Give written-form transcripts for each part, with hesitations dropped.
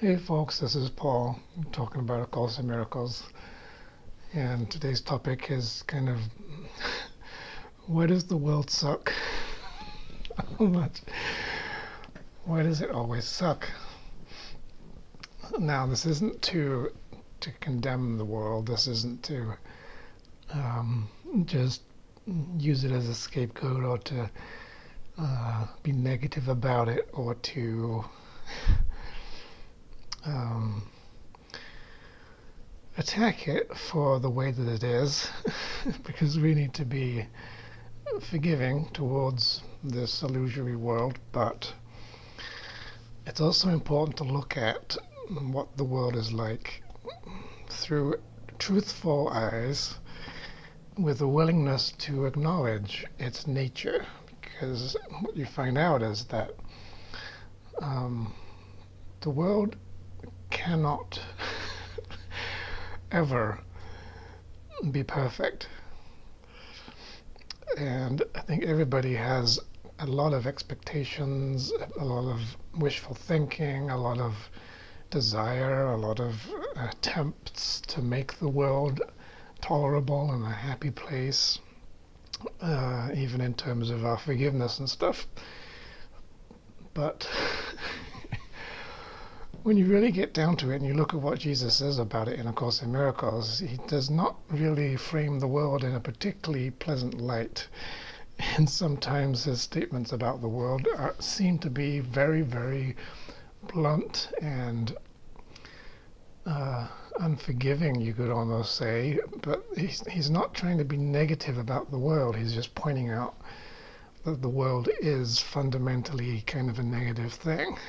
Hey folks, this is Paul. I'm talking about A Course in Miracles, and today's topic is kind of why does the world suck? How much? Why does it always suck? Now, this isn't to condemn the world. This isn't to just use it as a scapegoat or to be negative about it or to attack it for the way that it is, because we need to be forgiving towards this illusory world, but it's also important to look at what the world is like through truthful eyes with a willingness to acknowledge its nature, because what you find out is that the world cannot ever be perfect. And I think everybody has a lot of expectations, a lot of wishful thinking, a lot of desire, a lot of attempts to make the world tolerable and a happy place, even in terms of our forgiveness and stuff. But when you really get down to it and you look at what Jesus says about it in A Course in Miracles, he does not really frame the world in a particularly pleasant light. And sometimes his statements about the world seem to be very, very blunt and unforgiving, you could almost say. But he's not trying to be negative about the world. He's just pointing out that the world is fundamentally kind of a negative thing.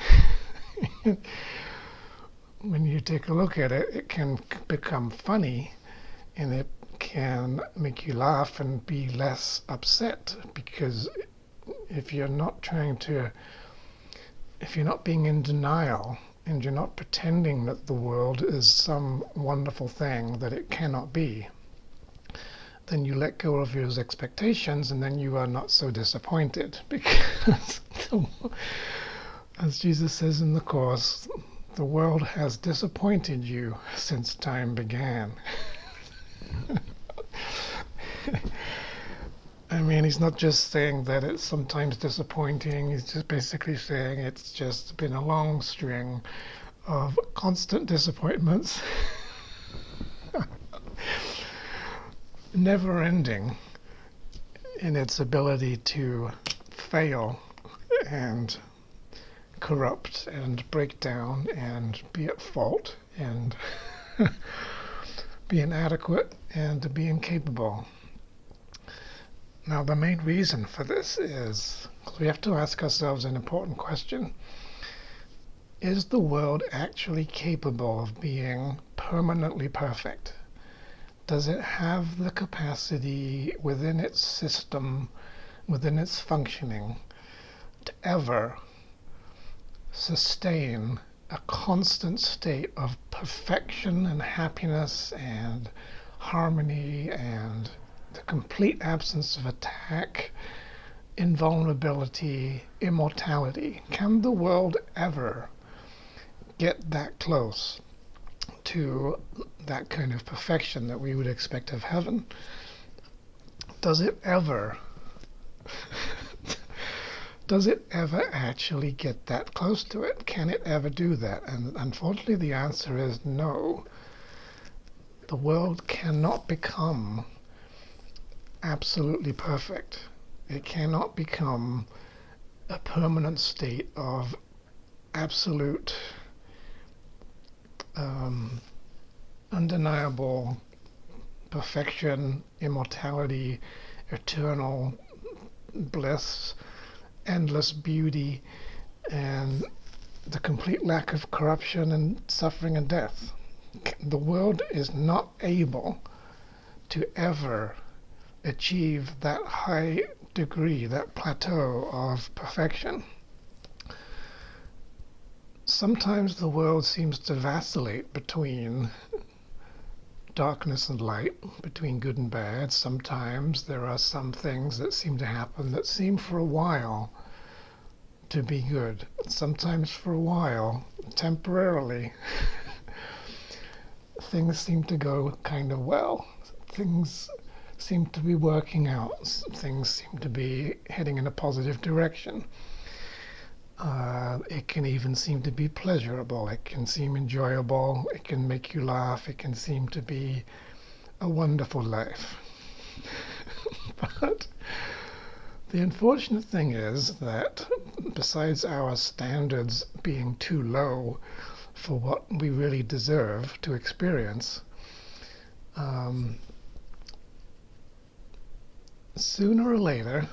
When you take a look at it, it can become funny, and it can make you laugh and be less upset, because if you're not being in denial and you're not pretending that the world is some wonderful thing that it cannot be, then you let go of your expectations, and then you are not so disappointed, because as Jesus says in the Course, the world has disappointed you since time began. I mean, he's not just saying that it's sometimes disappointing, he's just basically saying it's just been a long string of constant disappointments, never ending in its ability to fail and corrupt and break down and be at fault and be inadequate and to be incapable. Now, the main reason for this is we have to ask ourselves an important question. Is the world actually capable of being permanently perfect? Does it have the capacity within its system, within its functioning, to ever sustain a constant state of perfection and happiness and harmony and the complete absence of attack, invulnerability, immortality? Can the world ever get that close to that kind of perfection that we would expect of heaven? Does it ever actually get that close to it? Can it ever do that? And unfortunately, the answer is no. The world cannot become absolutely perfect. It cannot become a permanent state of absolute, undeniable perfection, immortality, eternal bliss, endless beauty, and the complete lack of corruption and suffering and death. The world is not able to ever achieve that high degree, that plateau of perfection. Sometimes the world seems to vacillate between darkness and light, between good and bad. Sometimes there are some things that seem to happen that seem for a while to be good. Sometimes for a while, temporarily, things seem to go kind of well. Things seem to be working out. Things seem to be heading in a positive direction. It can even seem to be pleasurable. It can seem enjoyable. It can make you laugh. It can seem to be a wonderful life. But the unfortunate thing is that besides our standards being too low for what we really deserve to experience, sooner or later,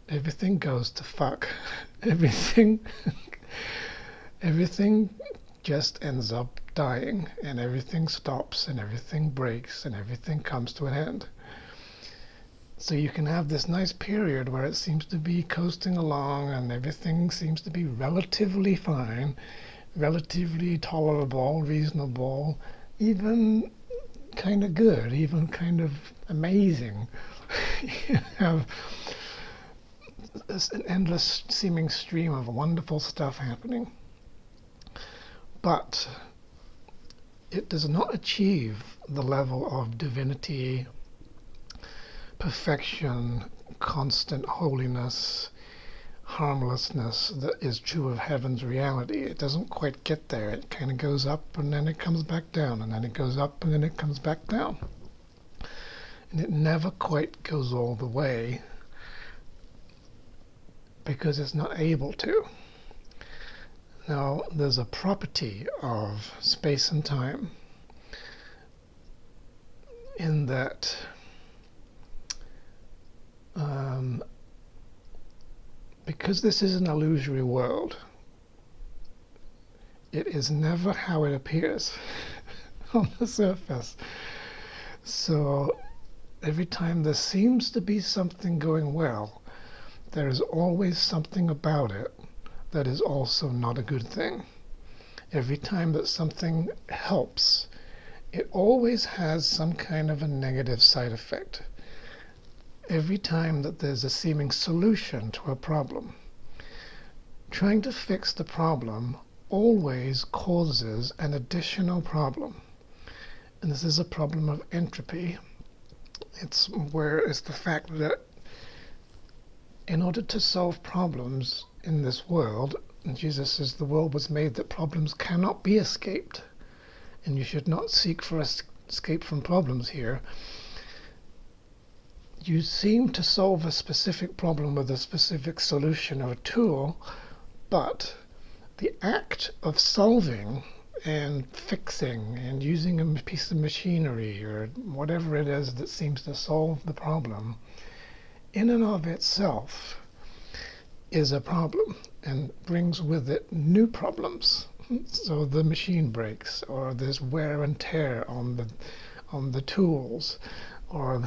everything goes to fuck. Everything just ends up dying, and everything stops, and everything breaks, and everything comes to an end. So you can have this nice period where it seems to be coasting along, and everything seems to be relatively fine, relatively tolerable, reasonable, even kind of good, even kind of amazing. You have an endless seeming stream of wonderful stuff happening. But it does not achieve the level of divinity, perfection, constant holiness, harmlessness that is true of heaven's reality. It doesn't quite get there. It kind of goes up and then it comes back down, and then it goes up and then it comes back down. And it never quite goes all the way because it's not able to. Now, there's a property of space and time in that because this is an illusory world, it is never how it appears on the surface. So every time there seems to be something going well, there is always something about it that is also not a good thing. Every time that something helps, it always has some kind of a negative side effect. Every time that there's a seeming solution to a problem, trying to fix the problem always causes an additional problem. And this is a problem of entropy. It's the fact that in order to solve problems in this world, and Jesus says the world was made that problems cannot be escaped, and you should not seek for escape from problems here. You seem to solve a specific problem with a specific solution or a tool, but the act of solving and fixing and using a piece of machinery or whatever it is that seems to solve the problem, in and of itself is a problem and brings with it new problems. So the machine breaks, or there's wear and tear on the tools, or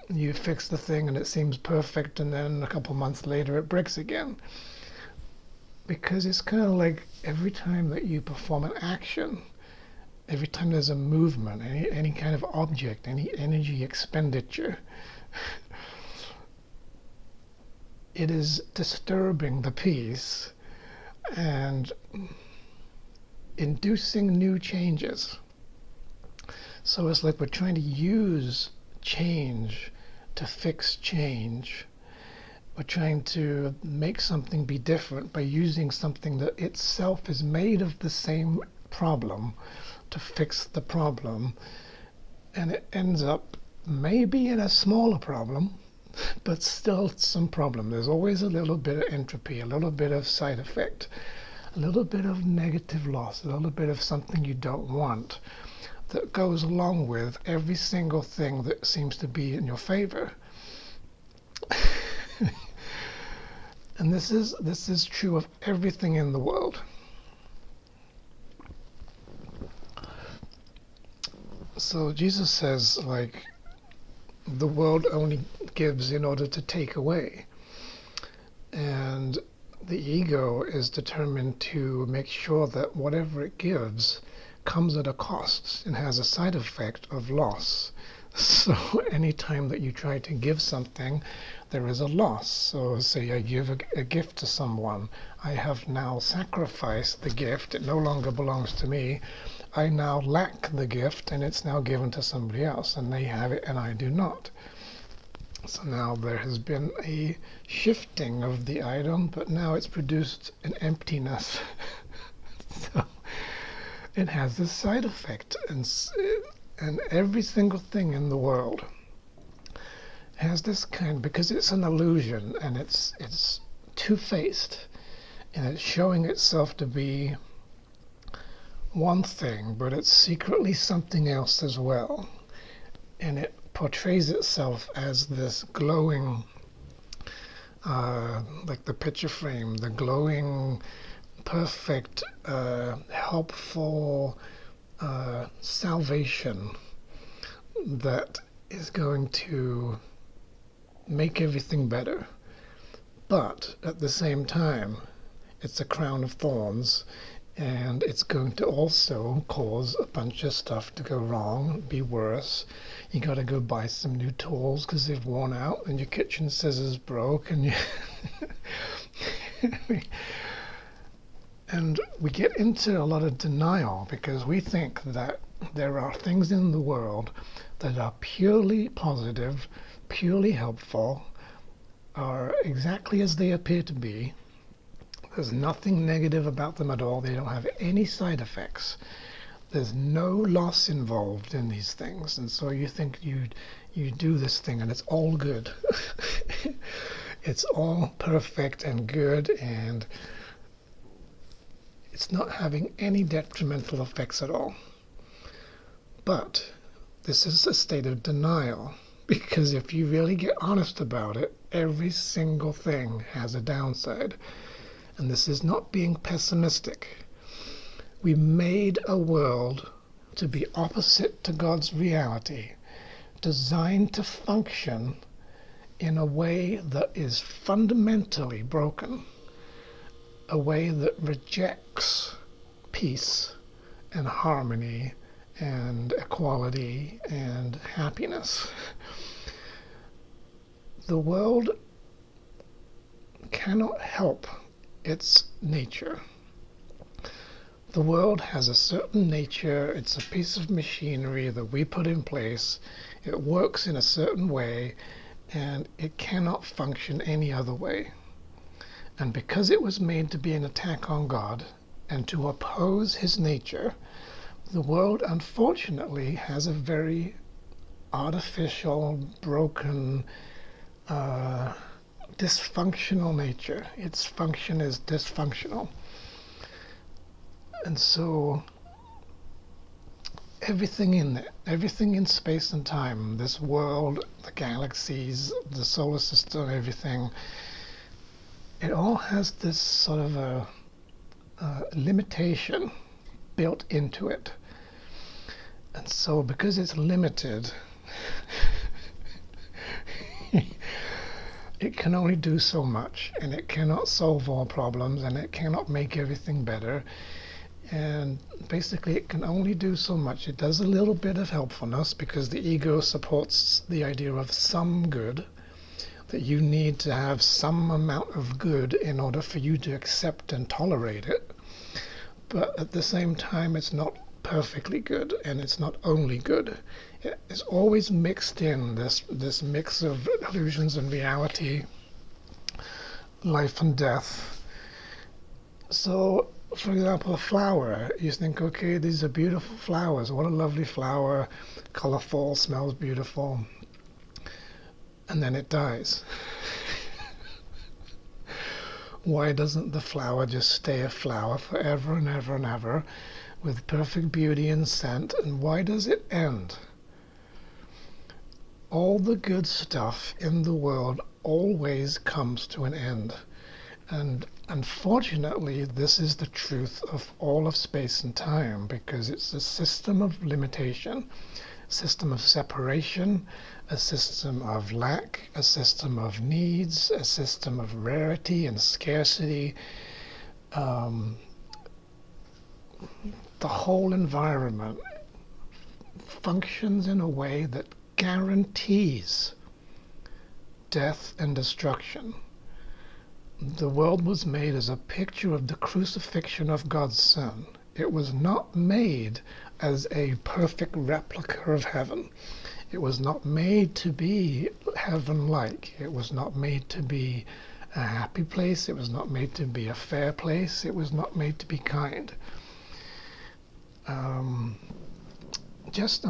you fix the thing and it seems perfect, and then a couple months later it breaks again. Because it's kind of like every time that you perform an action, every time there's a movement, any kind of object, any energy expenditure, it is disturbing the peace and inducing new changes. So it's like we're trying to use change to fix change. We're trying to make something be different by using something that itself is made of the same problem to fix the problem. And it ends up maybe in a smaller problem, but still some problem. There's always a little bit of entropy, a little bit of side effect, a little bit of negative loss, a little bit of something you don't want that goes along with every single thing that seems to be in your favor. And this is true of everything in the world. So Jesus says, like, the world only gives in order to take away. And the ego is determined to make sure that whatever it gives comes at a cost and has a side effect of loss. So anytime that you try to give something, there is a loss. So say I give a gift to someone. I have now sacrificed the gift. It no longer belongs to me. I now lack the gift, and it's now given to somebody else, and they have it and I do not. So now there has been a shifting of the item, but now it's produced an emptiness. So it has this side effect, and every single thing in the world has this kind, because it's an illusion and it's two-faced, and it's showing itself to be one thing, but it's secretly something else as well, and it portrays itself as this glowing, like the picture frame, the glowing, perfect, helpful salvation that is going to make everything better. But at the same time, it's a crown of thorns, and it's going to also cause a bunch of stuff to go wrong, be worse. You got to go buy some new tools because they've worn out, and your kitchen scissors broke, and you and we get into a lot of denial because we think that there are things in the world that are purely positive, purely helpful, are exactly as they appear to be. There's nothing negative about them at all. They don't have any side effects. There's no loss involved in these things. And so you think you do this thing and it's all good. It's all perfect and good, and it's not having any detrimental effects at all. But this is a state of denial, because if you really get honest about it, every single thing has a downside. And this is not being pessimistic. We made a world to be opposite to God's reality, designed to function in a way that is fundamentally broken, a way that rejects peace and harmony and equality and happiness. The world cannot help its nature. The world has a certain nature. It's a piece of machinery that we put in place. It works in a certain way, and it cannot function any other way. And because it was made to be an attack on God and to oppose his nature, the world unfortunately has a very artificial, broken, dysfunctional nature. Its function is dysfunctional. And so everything in it, everything in space and time, this world, the galaxies, the solar system, everything, it all has this sort of a limitation built into it. And so because it's limited, it can only do so much, and it cannot solve all problems, and it cannot make everything better. And basically it can only do so much. It does a little bit of helpfulness because the ego supports the idea of some good, that you need to have some amount of good in order for you to accept and tolerate it. But at the same time, it's not perfectly good, and it's not only good. It's always mixed in, this mix of illusions and reality, life and death. So, for example, a flower, you think, okay, these are beautiful flowers. What a lovely flower, colorful, smells beautiful. And then it dies. Why doesn't the flower just stay a flower forever and ever and ever with perfect beauty and scent? And why does it end? All the good stuff in the world always comes to an end. And unfortunately, this is the truth of all of space and time, because it's a system of limitation, a system of separation, a system of lack, a system of needs, a system of rarity and scarcity. The whole environment functions in a way that guarantees death and destruction. The world was made as a picture of the crucifixion of God's Son. It was not made as a perfect replica of heaven. It was not made to be heaven-like. It was not made to be a happy place. It was not made to be a fair place. It was not made to be kind. And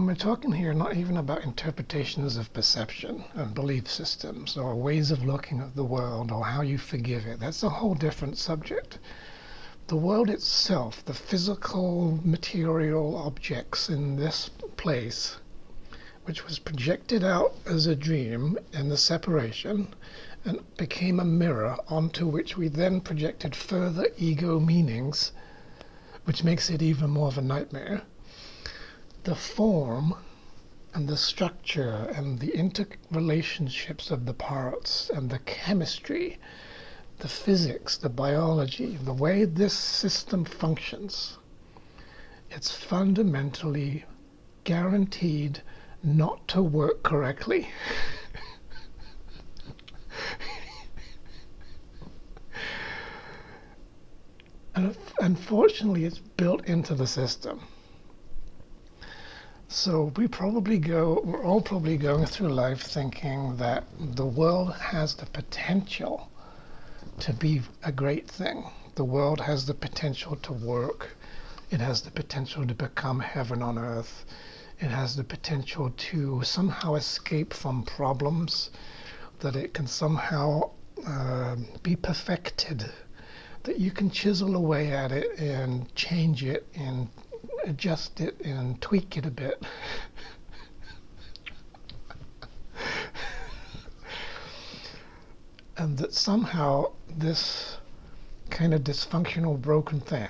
we're talking here not even about interpretations of perception and belief systems or ways of looking at the world or how you forgive it. That's a whole different subject. The world itself, the physical material objects in this place, which was projected out as a dream in the separation and became a mirror onto which we then projected further ego meanings, which makes it even more of a nightmare. The form and the structure and the interrelationships of the parts and the chemistry, the physics, the biology, the way this system functions, it's fundamentally guaranteed not to work correctly. And unfortunately, it's built into the system. So we're all probably going through life thinking that the world has the potential to be a great thing. The world has the potential to work. It has the potential to become heaven on earth. It has the potential to somehow escape from problems, that it can somehow be perfected, that you can chisel away at it and change it and adjust it and tweak it a bit. And that somehow this kind of dysfunctional, broken thing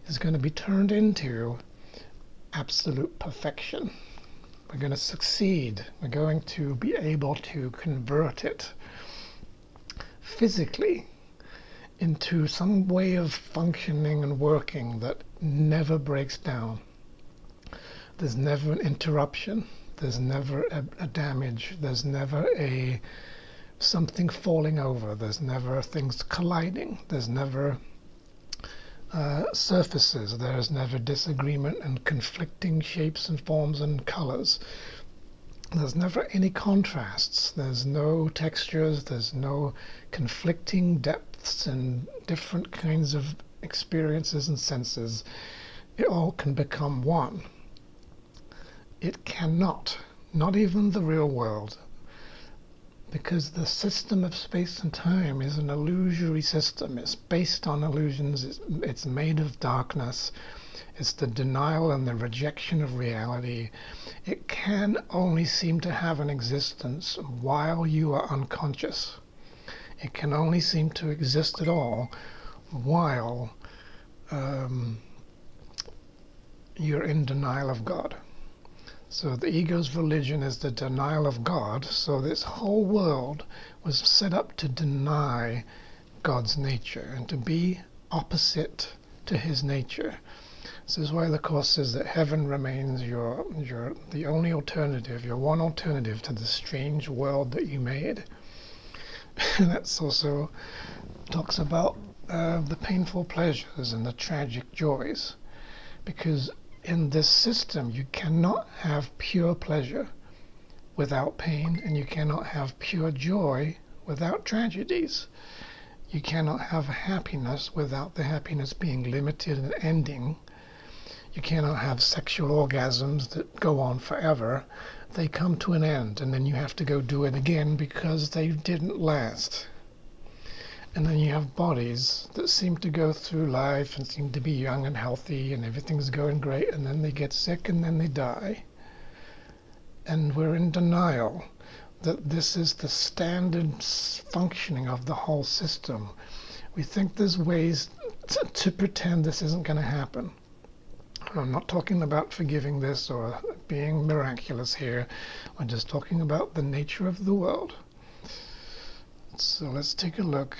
is going to be turned into absolute perfection. We're going to succeed. We're going to be able to convert it physically into some way of functioning and working that never breaks down. There's never an interruption. There's never a damage. There's never something falling over. There's never things colliding. There's never surfaces. There's never disagreement and conflicting shapes and forms and colors. There's never any contrasts. There's no textures. There's no conflicting depths and different kinds of experiences and senses. It all can become one. It cannot, not even the real world, because the system of space and time is an illusory system. It's based on illusions. It's made of darkness. It's the denial and the rejection of reality. It can only seem to have an existence while you are unconscious. It can only seem to exist at all while you're in denial of God. So the ego's religion is the denial of God. So this whole world was set up to deny God's nature and to be opposite to his nature. This is why the Course says that heaven remains the only alternative, your one alternative to the strange world that you made. And that's also talks about the painful pleasures and the tragic joys, because in this system you cannot have pure pleasure without pain, and you cannot have pure joy without tragedies. You cannot have happiness without the happiness being limited and ending. You cannot have sexual orgasms that go on forever. They come to an end, and then you have to go do it again because they didn't last. And then you have bodies that seem to go through life and seem to be young and healthy and everything's going great, and then they get sick and then they die. And we're in denial that this is the standard functioning of the whole system. We think there's ways to pretend this isn't going to happen. I'm not talking about forgiving this or being miraculous here. I'm just talking about the nature of the world. So let's take a look.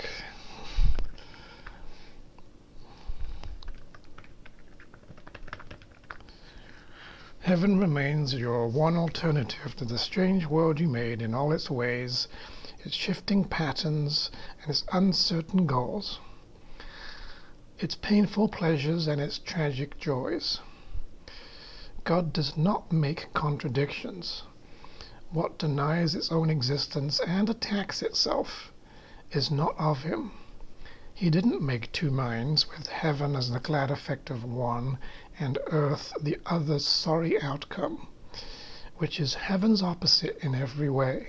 Heaven remains your one alternative to the strange world you made in all its ways, its shifting patterns, and its uncertain goals, its painful pleasures and its tragic joys. God does not make contradictions. What denies its own existence and attacks itself is not of him. He didn't make two minds, with heaven as the glad effect of one and earth the other's sorry outcome, which is heaven's opposite in every way.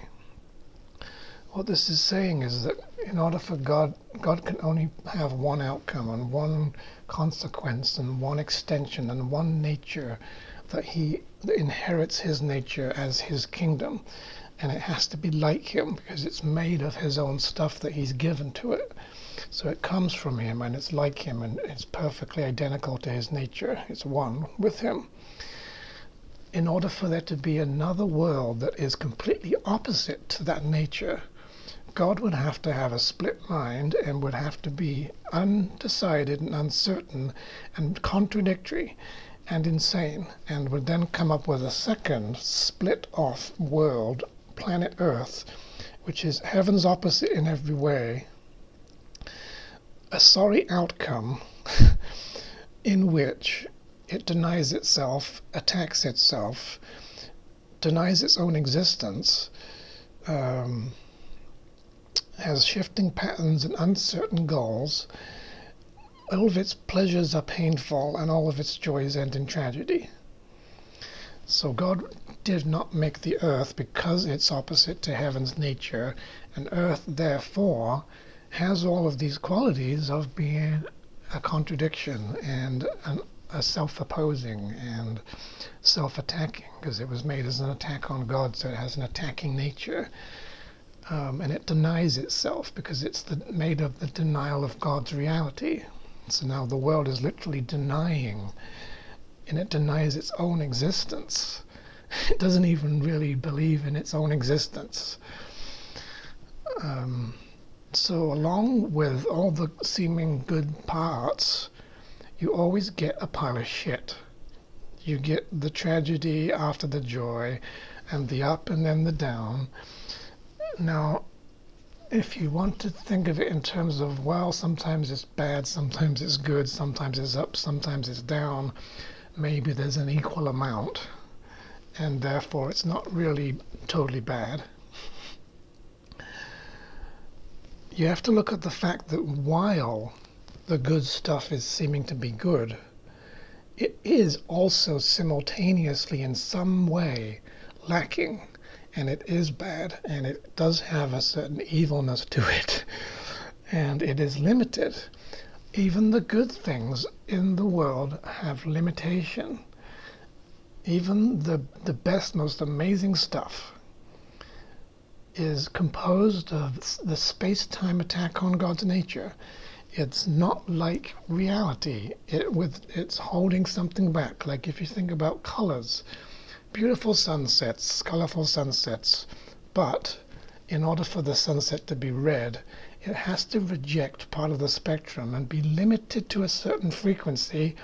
What this is saying is that in order for God can only have one outcome and one consequence and one extension and one nature, that he inherits his nature as his kingdom, and it has to be like him because it's made of his own stuff that he's given to it. So it comes from him and it's like him and it's perfectly identical to his nature. It's one with him. In order for there to be another world that is completely opposite to that nature, God would have to have a split mind and would have to be undecided and uncertain and contradictory and insane, and would then come up with a second split off world, planet Earth, which is heaven's opposite in every way, a sorry outcome in which it denies itself, attacks itself, denies its own existence, has shifting patterns and uncertain goals. All of its pleasures are painful and all of its joys end in tragedy. So God did not make the earth because it's opposite to heaven's nature, and earth therefore has all of these qualities of being a contradiction and a self-opposing and self-attacking, because it was made as an attack on God, so it has an attacking nature. And it denies itself because it's made of the denial of God's reality. So now the world is literally denying, and it denies its own existence. It doesn't even really believe in its own existence. So along with all the seeming good parts, you always get a pile of shit. You get the tragedy after the joy, and the up and then the down. Now, if you want to think of it in terms of, well, sometimes it's bad, sometimes it's good, sometimes it's up, sometimes it's down, maybe there's an equal amount, and therefore it's not really totally bad. You have to look at the fact that while the good stuff is seeming to be good, it is also simultaneously in some way lacking. And it is bad, and it does have a certain evilness to it, and it is limited. Even the good things in the world have limitation. Even the best, most amazing stuff is composed of the space-time attack on God's nature. It's not like reality. It's holding something back. Like if you think about colors, beautiful sunsets, colorful sunsets, but in order for the sunset to be red, it has to reject part of the spectrum and be limited to a certain frequency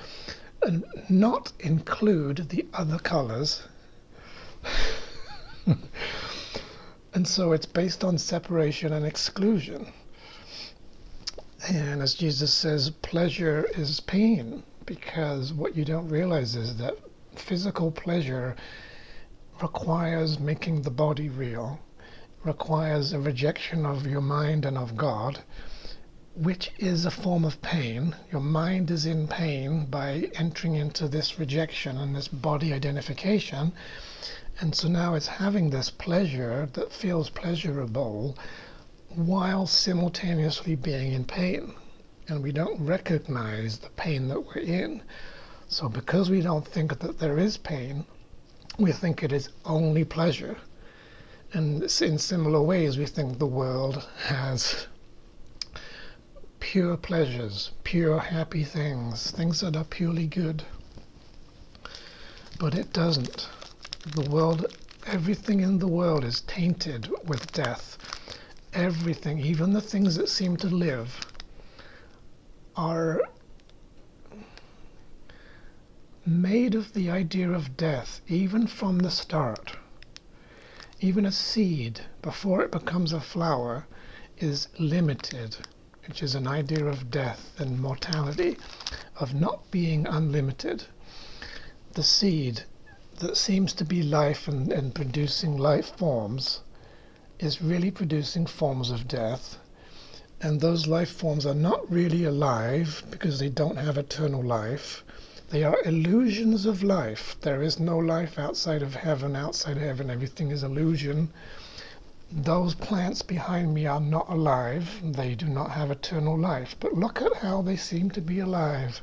and not include the other colors. And so it's based on separation and exclusion. And as Jesus says, pleasure is pain, because what you don't realize is that physical pleasure requires making the body real, requires a rejection of your mind and of God, which is a form of pain. Your mind is in pain by entering into this rejection and this body identification. And so now it's having this pleasure that feels pleasurable while simultaneously being in pain. And we don't recognize the pain that we're in. So because we don't think that there is pain, we think it is only pleasure. And in similar ways, we think the world has pure pleasures, pure happy things, things that are purely good. But it doesn't. The world, everything in the world is tainted with death. Everything, even the things that seem to live, are made of the idea of death, even from the start. Even a seed, before it becomes a flower, is limited, which is an idea of death and mortality, of not being unlimited. The seed that seems to be life and producing life forms is really producing forms of death, and those life forms are not really alive because they don't have eternal life. They are illusions of life. There is no life outside of heaven. Outside of heaven, everything is illusion. Those plants behind me are not alive. They do not have eternal life. But look at how they seem to be alive.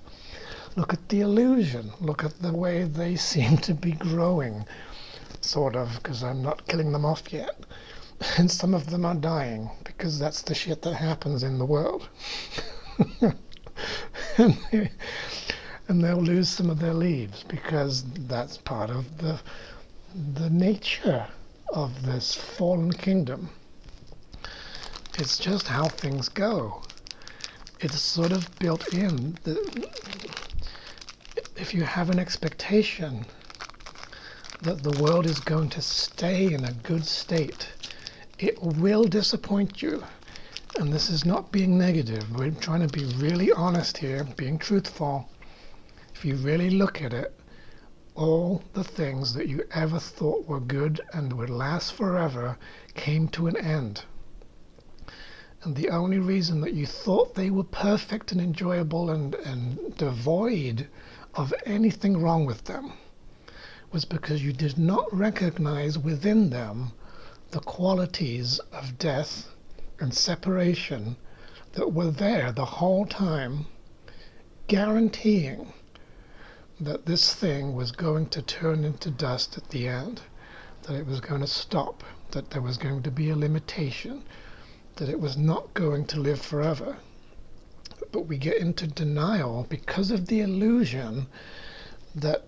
Look at the illusion. Look at the way they seem to be growing, sort of, because I'm not killing them off yet. And some of them are dying, because that's the shit that happens in the world. And they'll lose some of their leaves, because that's part of the nature of this fallen kingdom. It's just how things go. It's sort of built in. If you have an expectation that the world is going to stay in a good state, it will disappoint you. And this is not being negative. We're trying to be really honest here, being truthful. If you really look at it, all the things that you ever thought were good and would last forever came to an end. And the only reason that you thought they were perfect and enjoyable and devoid of anything wrong with them was because you did not recognize within them the qualities of death and separation that were there the whole time, guaranteeing that this thing was going to turn into dust at the end, that it was going to stop, that there was going to be a limitation, that it was not going to live forever. But we get into denial because of the illusion that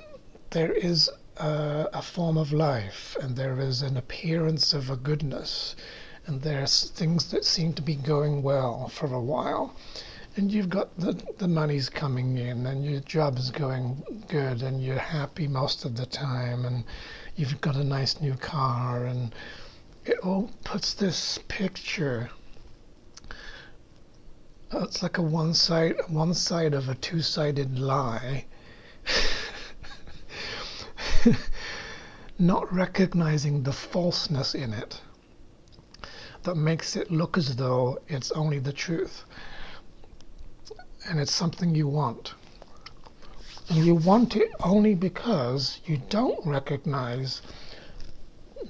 there is a form of life, and there is an appearance of a goodness, and there's things that seem to be going well for a while. And you've got the money's coming in, and your job's going good, and you're happy most of the time, and you've got a nice new car, and it all puts this picture. It's like a one side of a two-sided lie. Not recognizing the falseness in it that makes it look as though it's only the truth. And it's something you want. And you want it only because you don't recognize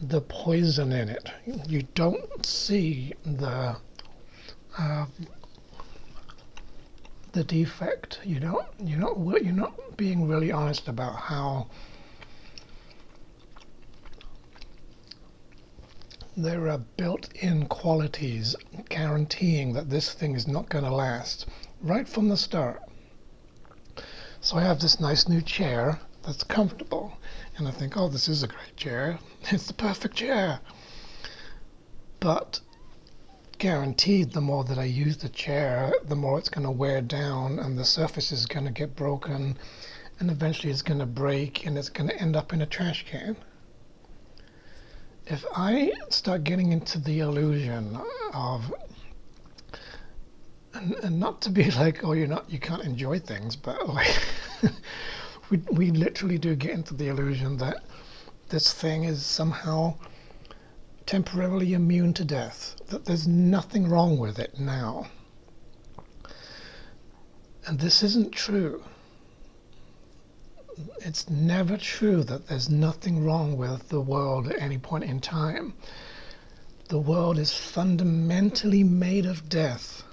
the poison in it. You don't see the defect. You're not being really honest about how there are built-in qualities guaranteeing that this thing is not going to last right from the start. So I have this nice new chair that's comfortable, and I think, oh, this is a great chair. It's the perfect chair. But guaranteed, the more that I use the chair, the more it's going to wear down, and the surface is going to get broken, and eventually it's going to break, and it's going to end up in a trash can. If I start getting into the illusion of, and not to be like, oh, you can't enjoy things, but like we literally do get into the illusion that this thing is somehow temporarily immune to death, that there's nothing wrong with it now. And this isn't true. It's never true that there's nothing wrong with the world at any point in time. The world is fundamentally made of death.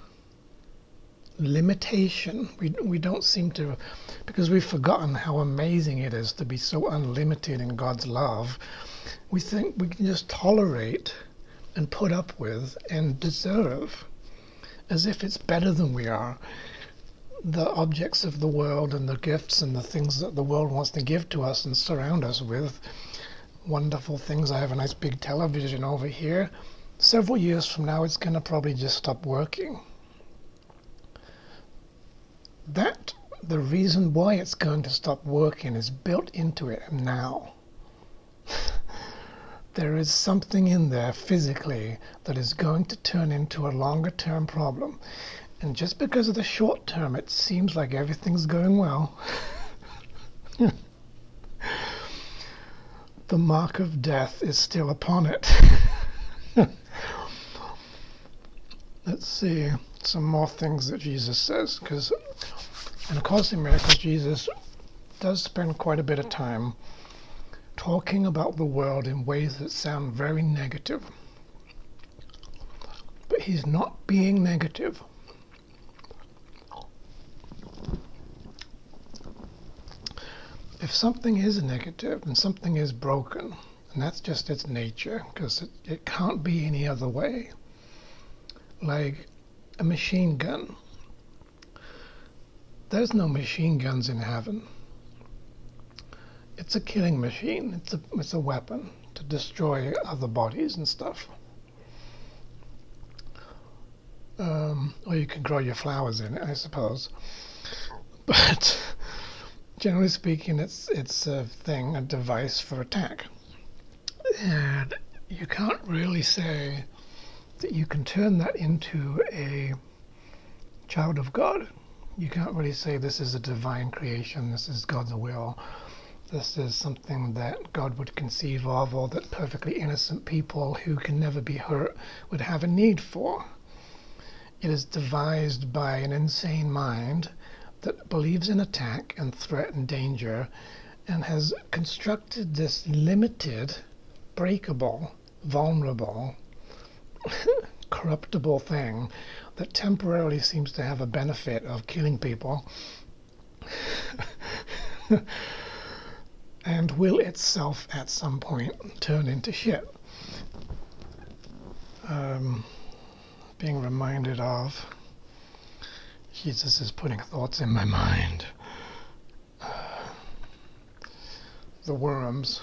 Limitation. We don't seem to, because we've forgotten how amazing it is to be so unlimited in God's love. We think we can just tolerate and put up with and deserve, as if it's better than we are, the objects of the world and the gifts and the things that the world wants to give to us and surround us with. Wonderful things. I have a nice big television over here. Several years from now, it's going to probably just stop working. the reason why it's going to stop working is built into it now. There is something in there physically that is going to turn into a longer term problem. And just because of the short term, it seems like everything's going well. The mark of death is still upon it. Let's see some more things that Jesus says, because in A Course in Miracles, Jesus does spend quite a bit of time talking about the world in ways that sound very negative. But he's not being negative. If something is negative and something is broken, and that's just its nature, because it can't be any other way. Like a machine gun. There's no machine guns in heaven. It's a killing machine. It's a weapon to destroy other bodies and stuff. Or you can grow your flowers in it, I suppose. But generally speaking, it's a thing, a device for attack. And you can't really say that you can turn that into a child of God. You can't really say this is a divine creation, this is God's will, this is something that God would conceive of, or that perfectly innocent people who can never be hurt would have a need for. It is devised by an insane mind that believes in attack and threat and danger, and has constructed this limited, breakable, vulnerable, corruptible thing that temporarily seems to have a benefit of killing people and will itself at some point turn into shit. Being reminded of, Jesus is putting thoughts in my mind. The worms.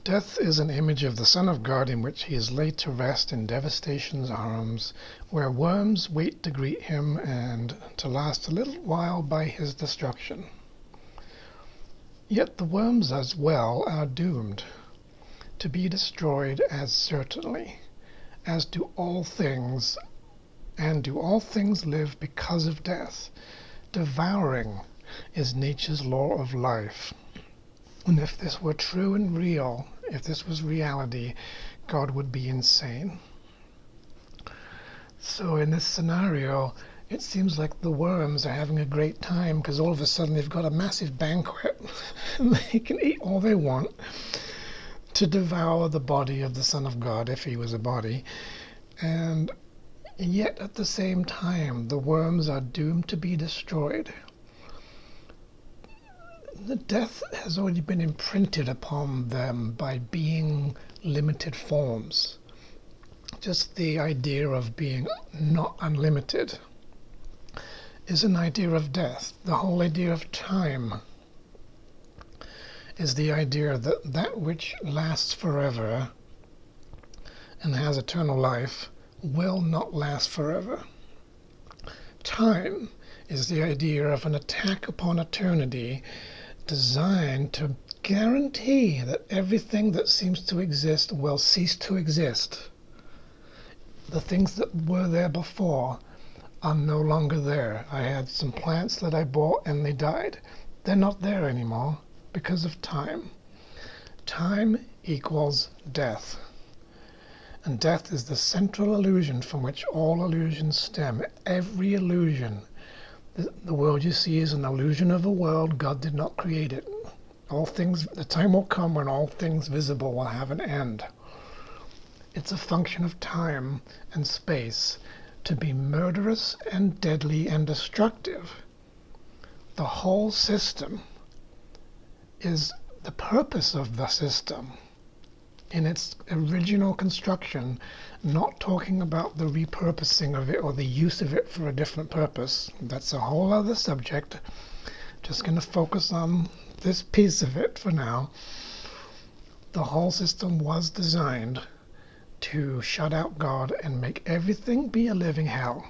Death is an image of the Son of God in which he is laid to rest in devastation's arms, where worms wait to greet him and to last a little while by his destruction. Yet the worms as well are doomed to be destroyed as certainly, as do all things, and do all things live because of death. Devouring is nature's law of life. And if this were true and real, if this was reality, God would be insane. So in this scenario, it seems like the worms are having a great time because all of a sudden they've got a massive banquet and they can eat all they want to devour the body of the Son of God if he was a body. And yet at the same time, the worms are doomed to be destroyed. The death has already been imprinted upon them by being limited forms. Just the idea of being not unlimited is an idea of death. The whole idea of time is the idea that that which lasts forever and has eternal life will not last forever. Time is the idea of an attack upon eternity designed to guarantee that everything that seems to exist will cease to exist. The things that were there before are no longer there. I had some plants that I bought and they died. They're not there anymore because of time. Time equals death. And death is the central illusion from which all illusions stem. Every illusion. The world you see is an illusion of a world. God did not create it. All things, the time will come when all things visible will have an end. It's a function of time and space to be murderous and deadly and destructive. The whole system is the purpose of the system in its original construction, not talking about the repurposing of it or the use of it for a different purpose. That's a whole other subject. Just going to focus on this piece of it for now. The whole system was designed to shut out God and make everything be a living hell,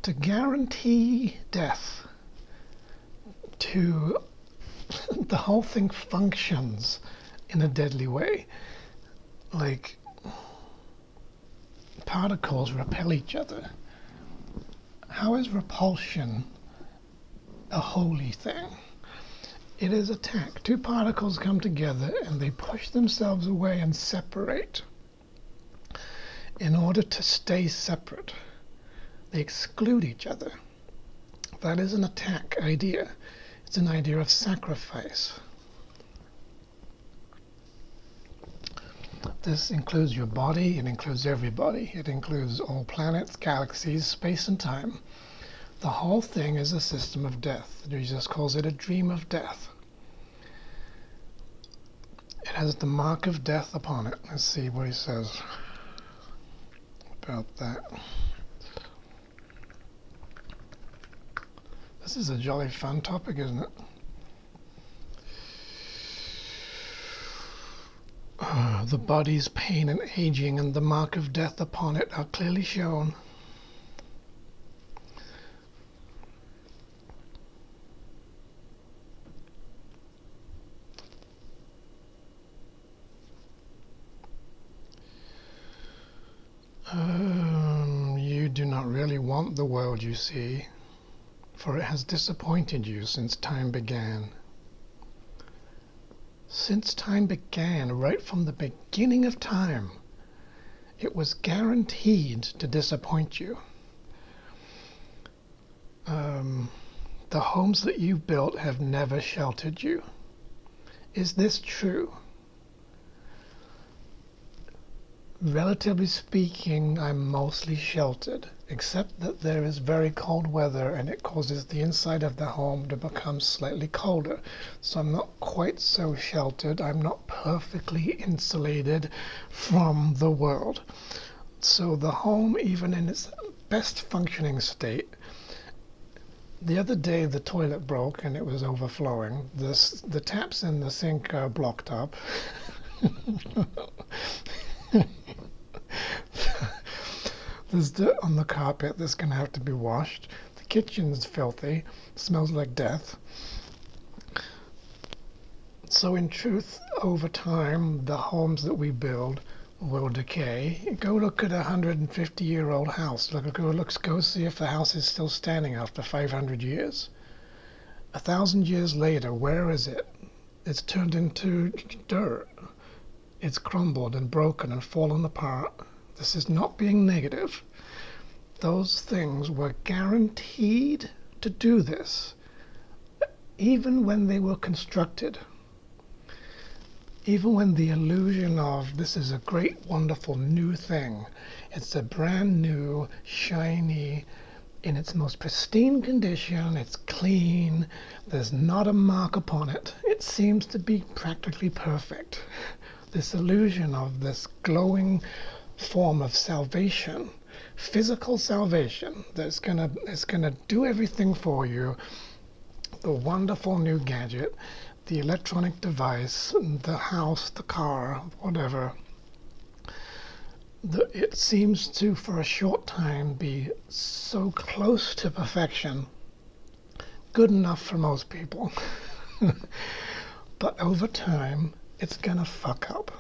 to guarantee death, to the whole thing functions in a deadly way. Like particles repel each other. How is repulsion a holy thing? It is attack. Two particles come together and they push themselves away and separate. In order to stay separate, they exclude each other. That is an attack idea. It's an idea of sacrifice. This includes your body, it includes everybody. It includes all planets, galaxies, space and time. The whole thing is a system of death. Jesus calls it a dream of death. It has the mark of death upon it. Let's see what he says about that. This is a jolly fun topic, isn't it? The body's pain and aging and the mark of death upon it are clearly shown. You do not really want the world you see, for it has disappointed you since time began. Since time began, right from the beginning of time, it was guaranteed to disappoint you. The homes that you built have never sheltered you. Is this true? Relatively speaking, I'm mostly sheltered, except that there is very cold weather and it causes the inside of the home to become slightly colder. So I'm not quite so sheltered. I'm not perfectly insulated from the world. So the home, even in its best functioning state, the other day the toilet broke and it was overflowing. The taps in the sink are blocked up. There's dirt on the carpet that's going to have to be washed. The kitchen's filthy. Smells like death. So in truth, over time, the homes that we build will decay. Go look at a 150-year-old house. Go see if the house is still standing after 500 years. 1,000 years later, where is it? It's turned into dirt. It's crumbled and broken and fallen apart. This is not being negative. Those things were guaranteed to do this, even when they were constructed. Even when the illusion of this is a great, wonderful new thing. It's a brand new, shiny, in its most pristine condition. It's clean. There's not a mark upon it. It seems to be practically perfect. This illusion of this glowing form of salvation, physical salvation, that's gonna do everything for you. The wonderful new gadget, the electronic device, the house, the car, whatever. It seems to, for a short time, be so close to perfection, good enough for most people. But over time, it's gonna fuck up.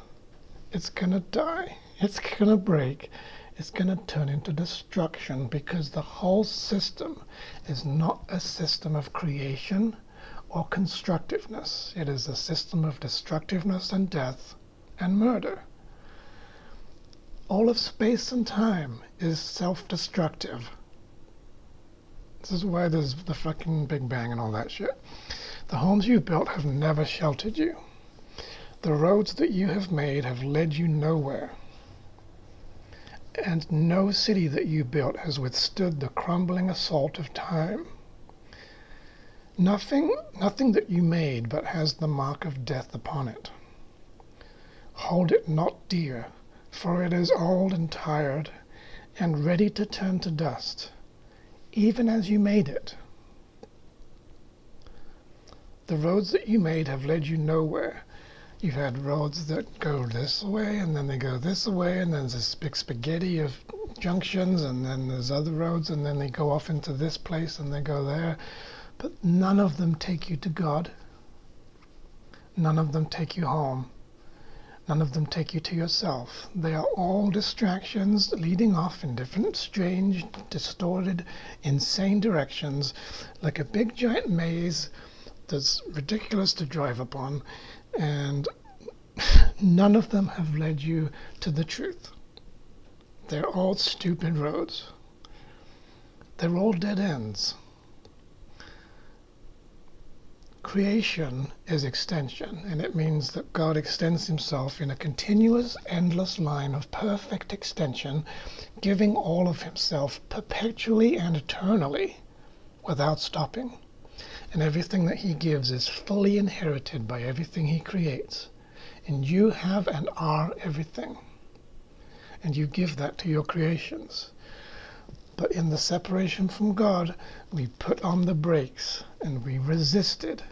It's gonna die. It's gonna break. It's gonna turn into destruction, because the whole system is not a system of creation or constructiveness. It is a system of destructiveness and death and murder. All of space and time is self-destructive. This is why there's the fucking Big Bang and all that shit. The homes you built have never sheltered you. The roads that you have made have led you nowhere. And no city that you built has withstood the crumbling assault of time. Nothing that you made but has the mark of death upon it. Hold it not dear, for it is old and tired, and ready to turn to dust, even as you made it. The roads that you made have led you nowhere. You've had roads that go this way, and then they go this way, and then there's this big spaghetti of junctions, and then there's other roads, and then they go off into this place, and they go there. But none of them take you to God. None of them take you home. None of them take you to yourself. They are all distractions leading off in different, strange, distorted, insane directions, like a big giant maze that's ridiculous to drive upon, and none of them have led you to the truth. They're all stupid roads. They're all dead ends. Creation is extension, and it means that God extends himself in a continuous, endless line of perfect extension, giving all of himself perpetually and eternally without stopping. And everything that he gives is fully inherited by everything he creates. And you have and are everything. And you give that to your creations. But in the separation from God, we put on the brakes and we resisted.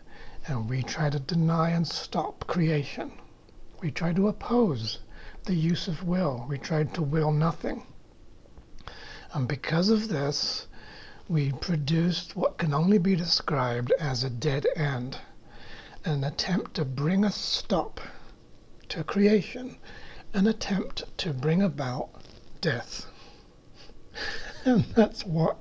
And we try to deny and stop creation. We try to oppose the use of will. We tried to will nothing. And because of this, we produced what can only be described as a dead end, an attempt to bring a stop to creation, an attempt to bring about death. And that's what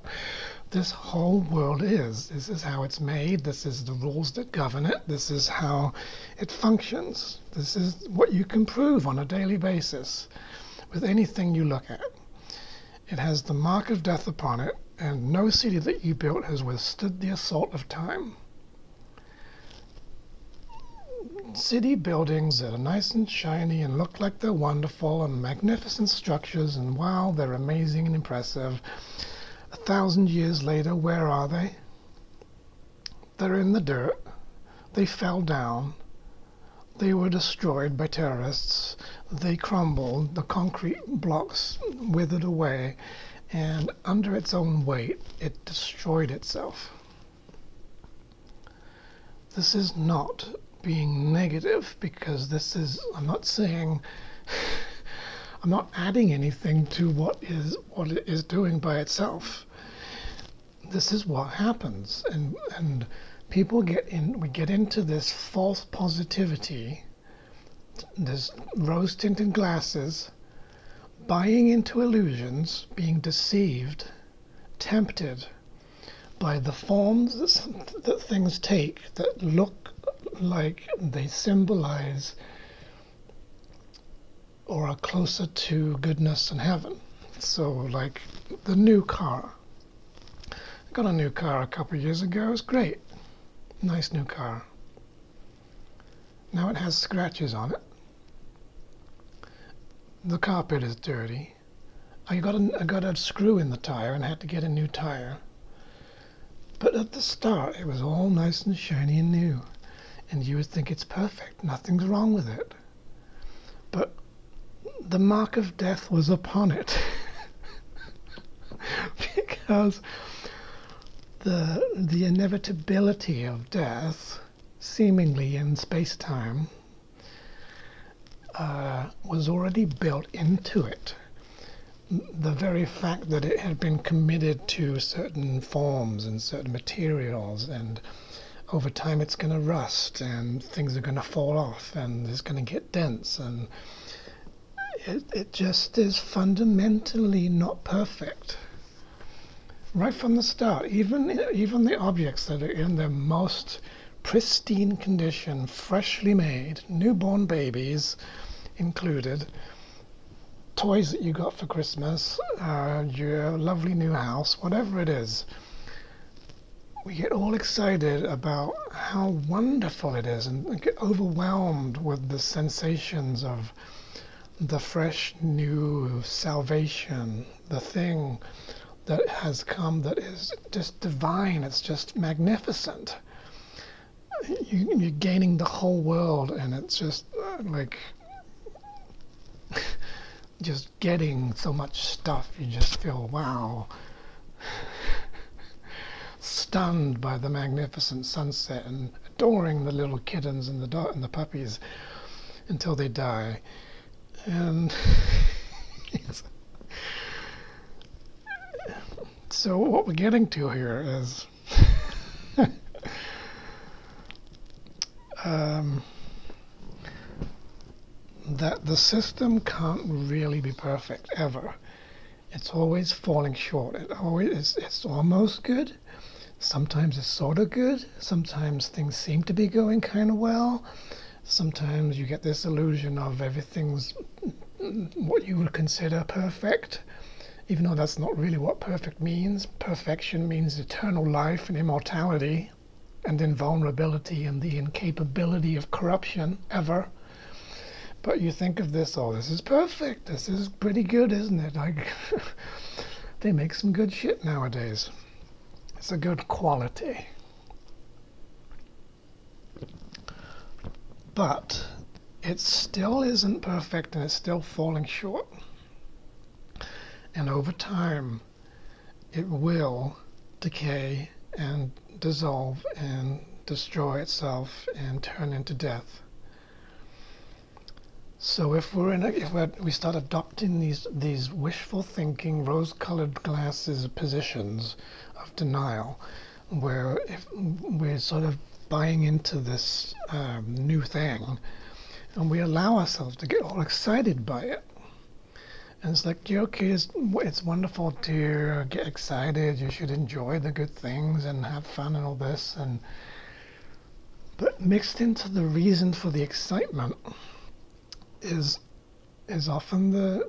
this whole world is. This is how it's made. This is the rules that govern it. This is how it functions. This is what you can prove on a daily basis with anything you look at. It has the mark of death upon it, and no city that you built has withstood the assault of time. City buildings that are nice and shiny and look like they're wonderful and magnificent structures, and wow, they're amazing and impressive. 1,000 years later, where are they? They're in the dirt. They fell down. They were destroyed by terrorists. They crumbled. The concrete blocks withered away, and under its own weight, it destroyed itself. This is not being negative, because this is, I'm not saying, I'm not adding anything to what it is doing by itself. This is what happens, and people we get into this false positivity, this rose-tinted glasses, buying into illusions, being deceived, tempted by the forms that things take that look like they symbolize or are closer to goodness and heaven. So, like the new car. I got a new car a couple of years ago. It was great. Nice new car. Now it has scratches on it. The carpet is dirty. I got a screw in the tire and had to get a new tire. But at the start, it was all nice and shiny and new. And you would think it's perfect. Nothing's wrong with it. But the mark of death was upon it. Because the inevitability of death, seemingly in space-time, was already built into it. The very fact that it had been committed to certain forms and certain materials, and over time it's going to rust and things are going to fall off and it's going to get dense, and it just is fundamentally not perfect. Right from the start, even the objects that are in their most pristine condition, freshly made, newborn babies included, toys that you got for Christmas, your lovely new house, whatever it is, we get all excited about how wonderful it is and get overwhelmed with the sensations of the fresh new salvation, the thing that has come that is just divine. It's just magnificent. You're gaining the whole world, and it's just like just getting so much stuff. You just feel, wow, stunned by the magnificent sunset and adoring the little kittens and the puppies. until they die. And so what we're getting to here is that the system can't really be perfect ever. It's always falling short. It's almost good. Sometimes it's sort of good. Sometimes things seem to be going kind of well. Sometimes you get this illusion of everything's what you would consider perfect, even though that's not really what perfect means. Perfection means eternal life and immortality and invulnerability and the incapability of corruption ever. But you think of this, oh, this is perfect. This is pretty good, isn't it? They make some good shit nowadays. It's a good quality. But it still isn't perfect, and it's still falling short. And over time, it will decay and dissolve and destroy itself and turn into death. So if we start adopting these wishful thinking, rose-colored glasses positions of denial, where if we're sort of buying into this new thing, and we allow ourselves to get all excited by it, and it's like, yeah, okay, it's wonderful to get excited. You should enjoy the good things and have fun and all this, but mixed into the reason for the excitement is often the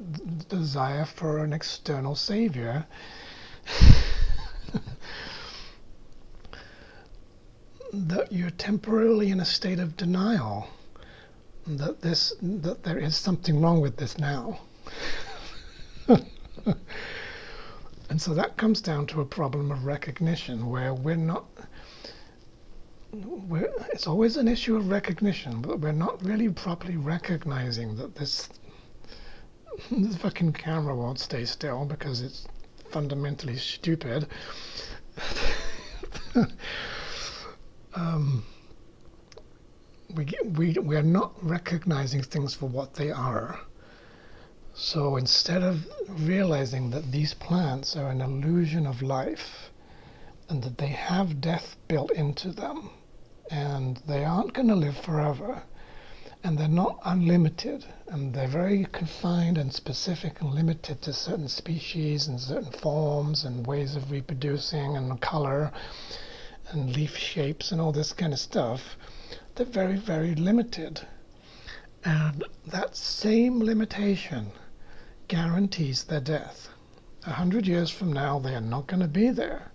desire for an external savior. That you're temporarily in a state of denial that there is something wrong with this now. And so that comes down to a problem of recognition, where it's always an issue of recognition, but we're not really properly recognizing that this fucking camera won't stay still because it's fundamentally stupid. We are not recognizing things for what they are. So instead of realizing that these plants are an illusion of life, and that they have death built into them, and they aren't going to live forever, and they're not unlimited, and they're very confined and specific and limited to certain species and certain forms and ways of reproducing and color and leaf shapes and all this kind of stuff. They're very, very limited. And that same limitation guarantees their death. 100 years from now, they are not going to be there.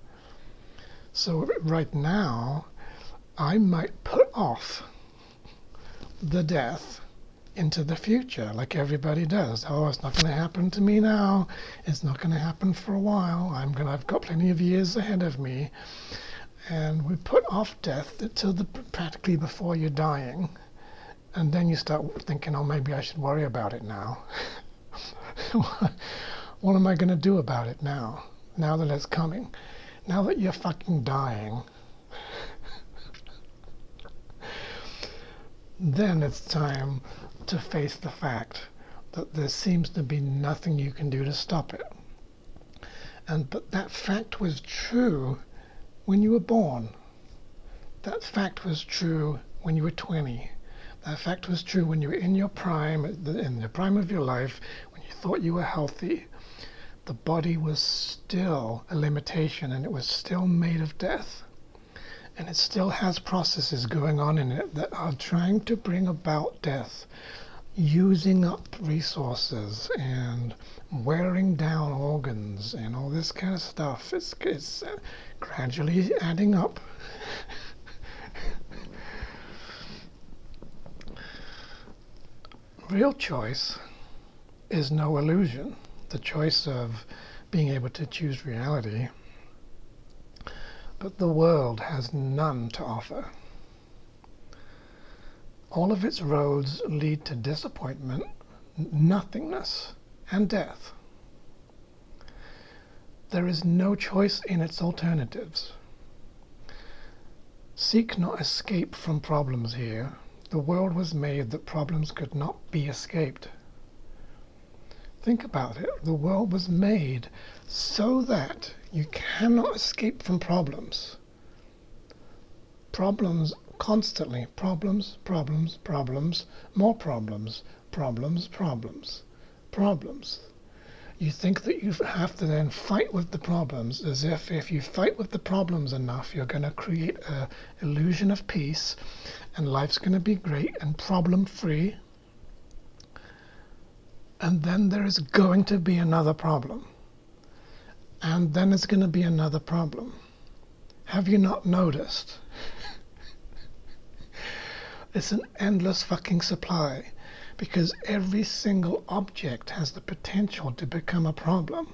So right now, I might put off the death into the future, like everybody does. Oh, it's not going to happen to me now. It's not going to happen for a while. I've got plenty of years ahead of me. And we put off death until practically before you're dying. And then you start thinking, oh, maybe I should worry about it now. What am I going to do about it now? Now that it's coming. Now that you're fucking dying. Then it's time to face the fact that there seems to be nothing you can do to stop it. But that fact was true when you were born. That fact was true when you were 20. That fact was true when you were in your prime, in the prime of your life, when you thought you were healthy. The body was still a limitation, and it was still made of death. And it still has processes going on in it that are trying to bring about death, using up resources and wearing down organs and all this kind of stuff. It's gradually adding up. Real choice is no illusion. The choice of being able to choose reality. But the world has none to offer. All of its roads lead to disappointment, nothingness, and death. There is no choice in its alternatives. Seek not escape from problems here. the world was made that problems could not be escaped. Think about it. The world was made so that you cannot escape from problems. Problems constantly. Problems, problems, problems, more problems, problems, problems, problems. You think that you have to then fight with the problems, as if you fight with the problems enough, you're going to create an illusion of peace, and life's going to be great and problem-free. And then there is going to be another problem. And then it's going to be another problem. Have you not noticed? It's an endless fucking supply. Because every single object has the potential to become a problem.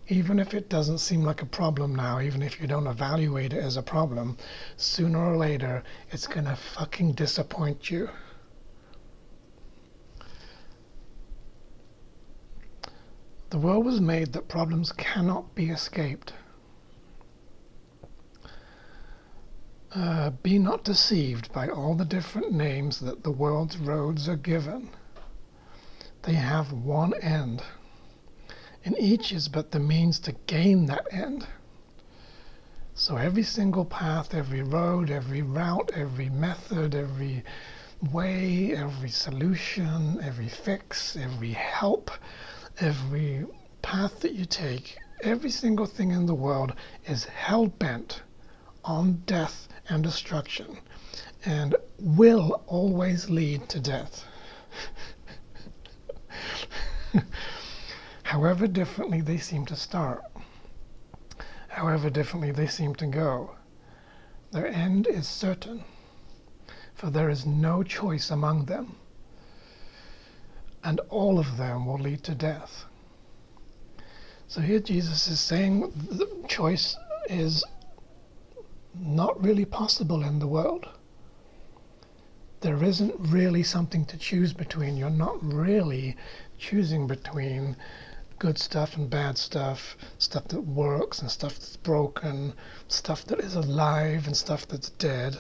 Even if it doesn't seem like a problem now, even if you don't evaluate it as a problem, sooner or later it's gonna fucking disappoint you. The world was made that problems cannot be escaped. Be not deceived by all the different names that the world's roads are given. They have one end, and each is but the means to gain that end. So every single path, every road, every route, every method, every way, every solution, every fix, every help, every path that you take, every single thing in the world is hell-bent on death and destruction, and will always lead to death. However differently they seem to start, however differently they seem to go, their end is certain, for there is no choice among them, and all of them will lead to death. So here Jesus is saying the choice is not really possible in the world. There isn't really something to choose between. You're not really choosing between good stuff and bad stuff, stuff that works and stuff that's broken, stuff that is alive and stuff that's dead,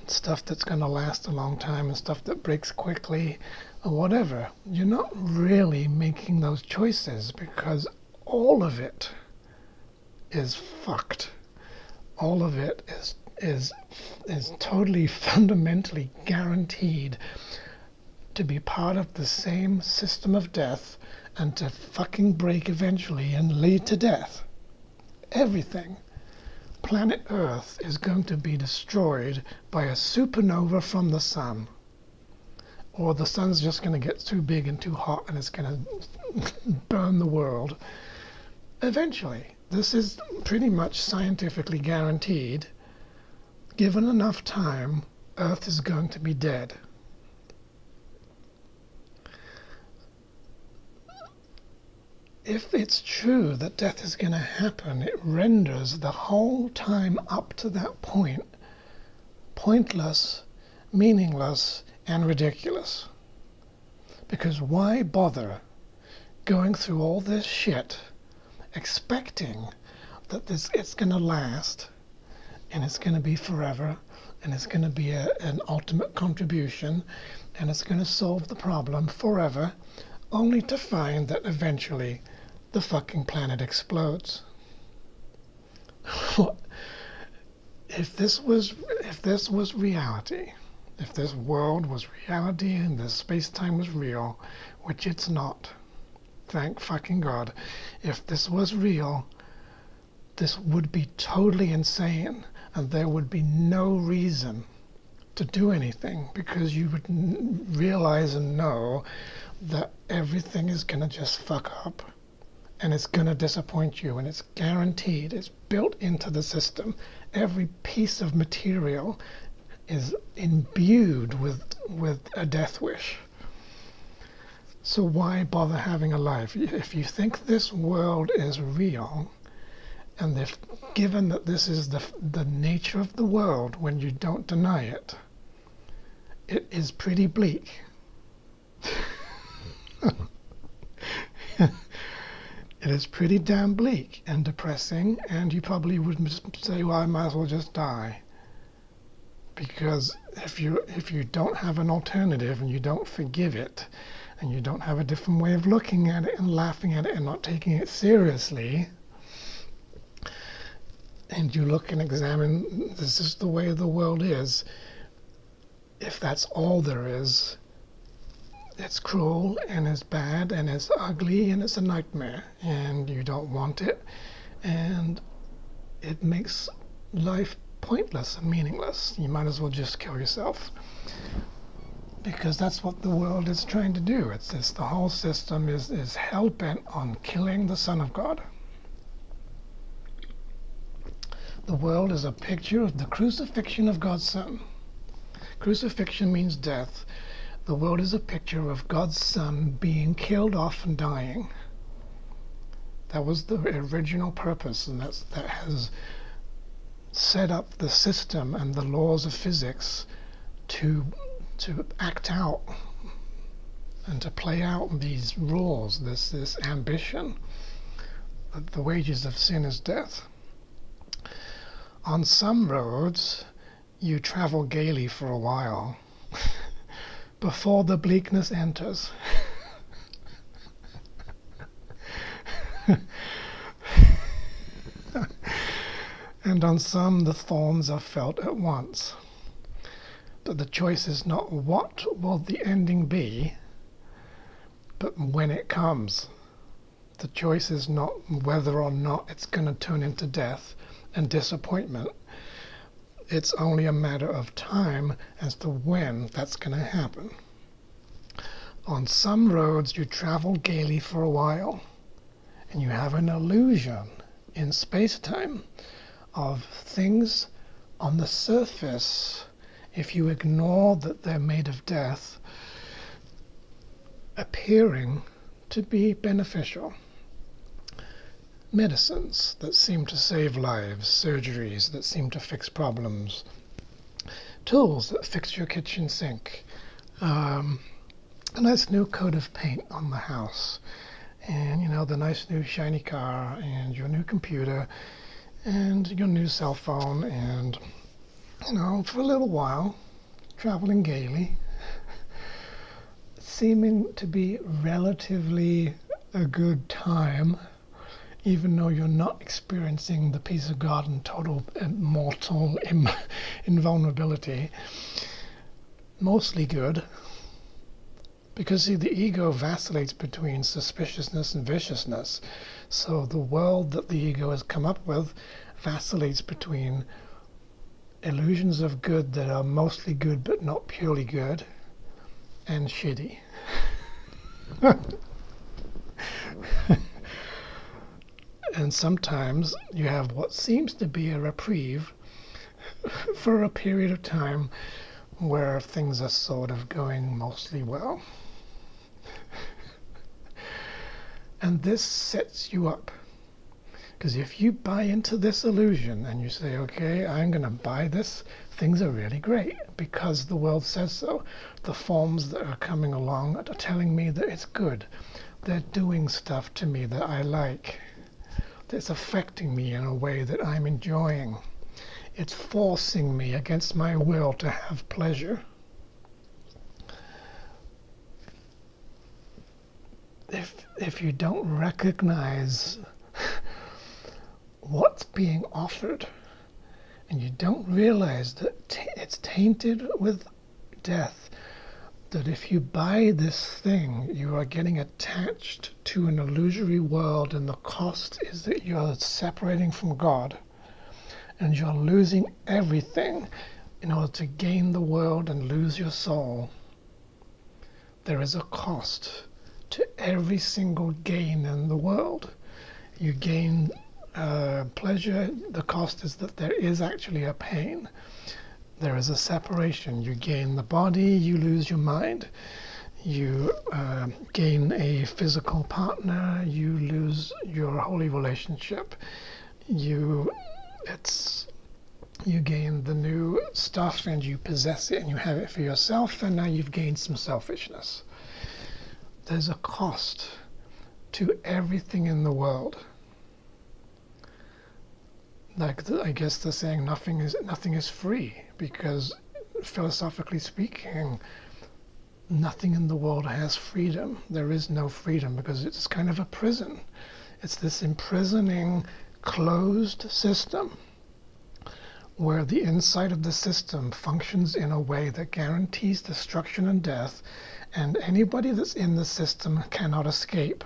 stuff that's going to last a long time and stuff that breaks quickly, or whatever. You're not really making those choices because all of it is fucked. All of it is totally fundamentally guaranteed to be part of the same system of death and to fucking break eventually and lead to death. Everything. Planet Earth is going to be destroyed by a supernova from the sun. Or the sun's just going to get too big and too hot and it's going to burn the world. Eventually. This is pretty much scientifically guaranteed. Given enough time, Earth is going to be dead. If it's true that death is going to happen, it renders the whole time up to that point pointless, meaningless, and ridiculous. Because why bother going through all this shit expecting that it's going to last and it's going to be forever and it's going to be an ultimate contribution and it's going to solve the problem forever, only to find that eventually the fucking planet explodes. If this was reality, if this world was reality and this space-time was real, which it's not, thank fucking God. If this was real, this would be totally insane, and there would be no reason to do anything, because you would realize and know that everything is going to just fuck up, and it's going to disappoint you, and it's guaranteed. It's built into the system. Every piece of material is imbued with a death wish. So why bother having a life? If you think this world is real, and if given that this is the nature of the world when you don't deny it, it is pretty bleak. It is pretty damn bleak and depressing, and you probably would say, well, I might as well just die. Because if you don't have an alternative and you don't forgive it, and you don't have a different way of looking at it and laughing at it and not taking it seriously, and you look and examine, this is the way the world is, if that's all there is, it's cruel and it's bad and it's ugly and it's a nightmare and you don't want it, and it makes life pointless and meaningless. You might as well just kill yourself, because that's what the world is trying to do. It's the whole system is hell-bent on killing the Son of God. The world is a picture of the crucifixion of God's Son. Crucifixion means death. The world is a picture of God's Son being killed off and dying. That was the original purpose, and that has set up the system and the laws of physics to act out and to play out these rules, this ambition. The wages of sin is death. On some roads, you travel gaily for a while before the bleakness enters. And on some, the thorns are felt at once. But the choice is not what will the ending be, but when it comes. The choice is not whether or not it's going to turn into death and disappointment. It's only a matter of time as to when that's going to happen. On some roads, you travel gaily for a while, and you have an illusion in space-time of things on the surface, if you ignore that they're made of death, appearing to be beneficial. Medicines that seem to save lives, surgeries that seem to fix problems, tools that fix your kitchen sink, a nice new coat of paint on the house, and the nice new shiny car, and your new computer, and your new cell phone, and for a little while, traveling gaily, seeming to be relatively a good time, even though you're not experiencing the peace of God and total and mortal invulnerability. Mostly good. Because, see, the ego vacillates between suspiciousness and viciousness. So the world that the ego has come up with vacillates between illusions of good that are mostly good but not purely good, and shitty. And sometimes you have what seems to be a reprieve for a period of time where things are sort of going mostly well. And this sets you up. Because if you buy into this illusion and you say, okay, I'm going to buy this, things are really great because the world says so. The forms that are coming along are telling me that it's good. They're doing stuff to me that I like. It's affecting me in a way that I'm enjoying. It's forcing me against my will to have pleasure. If you don't recognize what's being offered, and you don't realize that it's tainted with death, that if you buy this thing, you are getting attached to an illusory world, and the cost is that you're separating from God, and you're losing everything in order to gain the world and lose your soul. There is a cost to every single gain in the world. You gain pleasure, the cost is that there is actually a pain. There is a separation. You gain the body, you lose your mind. You gain a physical partner, you lose your holy relationship. You gain the new stuff and you possess it and you have it for yourself, and now you've gained some selfishness. There's a cost to everything in the world. Like I guess they're saying nothing is free, because philosophically speaking, nothing in the world has freedom. There is no freedom because it's kind of a prison. It's this imprisoning, closed system where the inside of the system functions in a way that guarantees destruction and death, and anybody that's in the system cannot escape.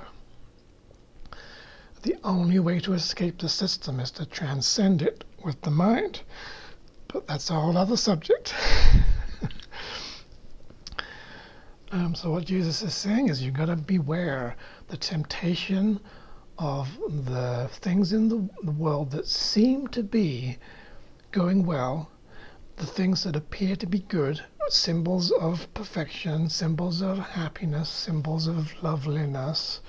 The only way to escape the system is to transcend it with the mind. But that's a whole other subject. So what Jesus is saying is you've got to beware the temptation of the things in the world that seem to be going well, the things that appear to be good, symbols of perfection, symbols of happiness, symbols of loveliness,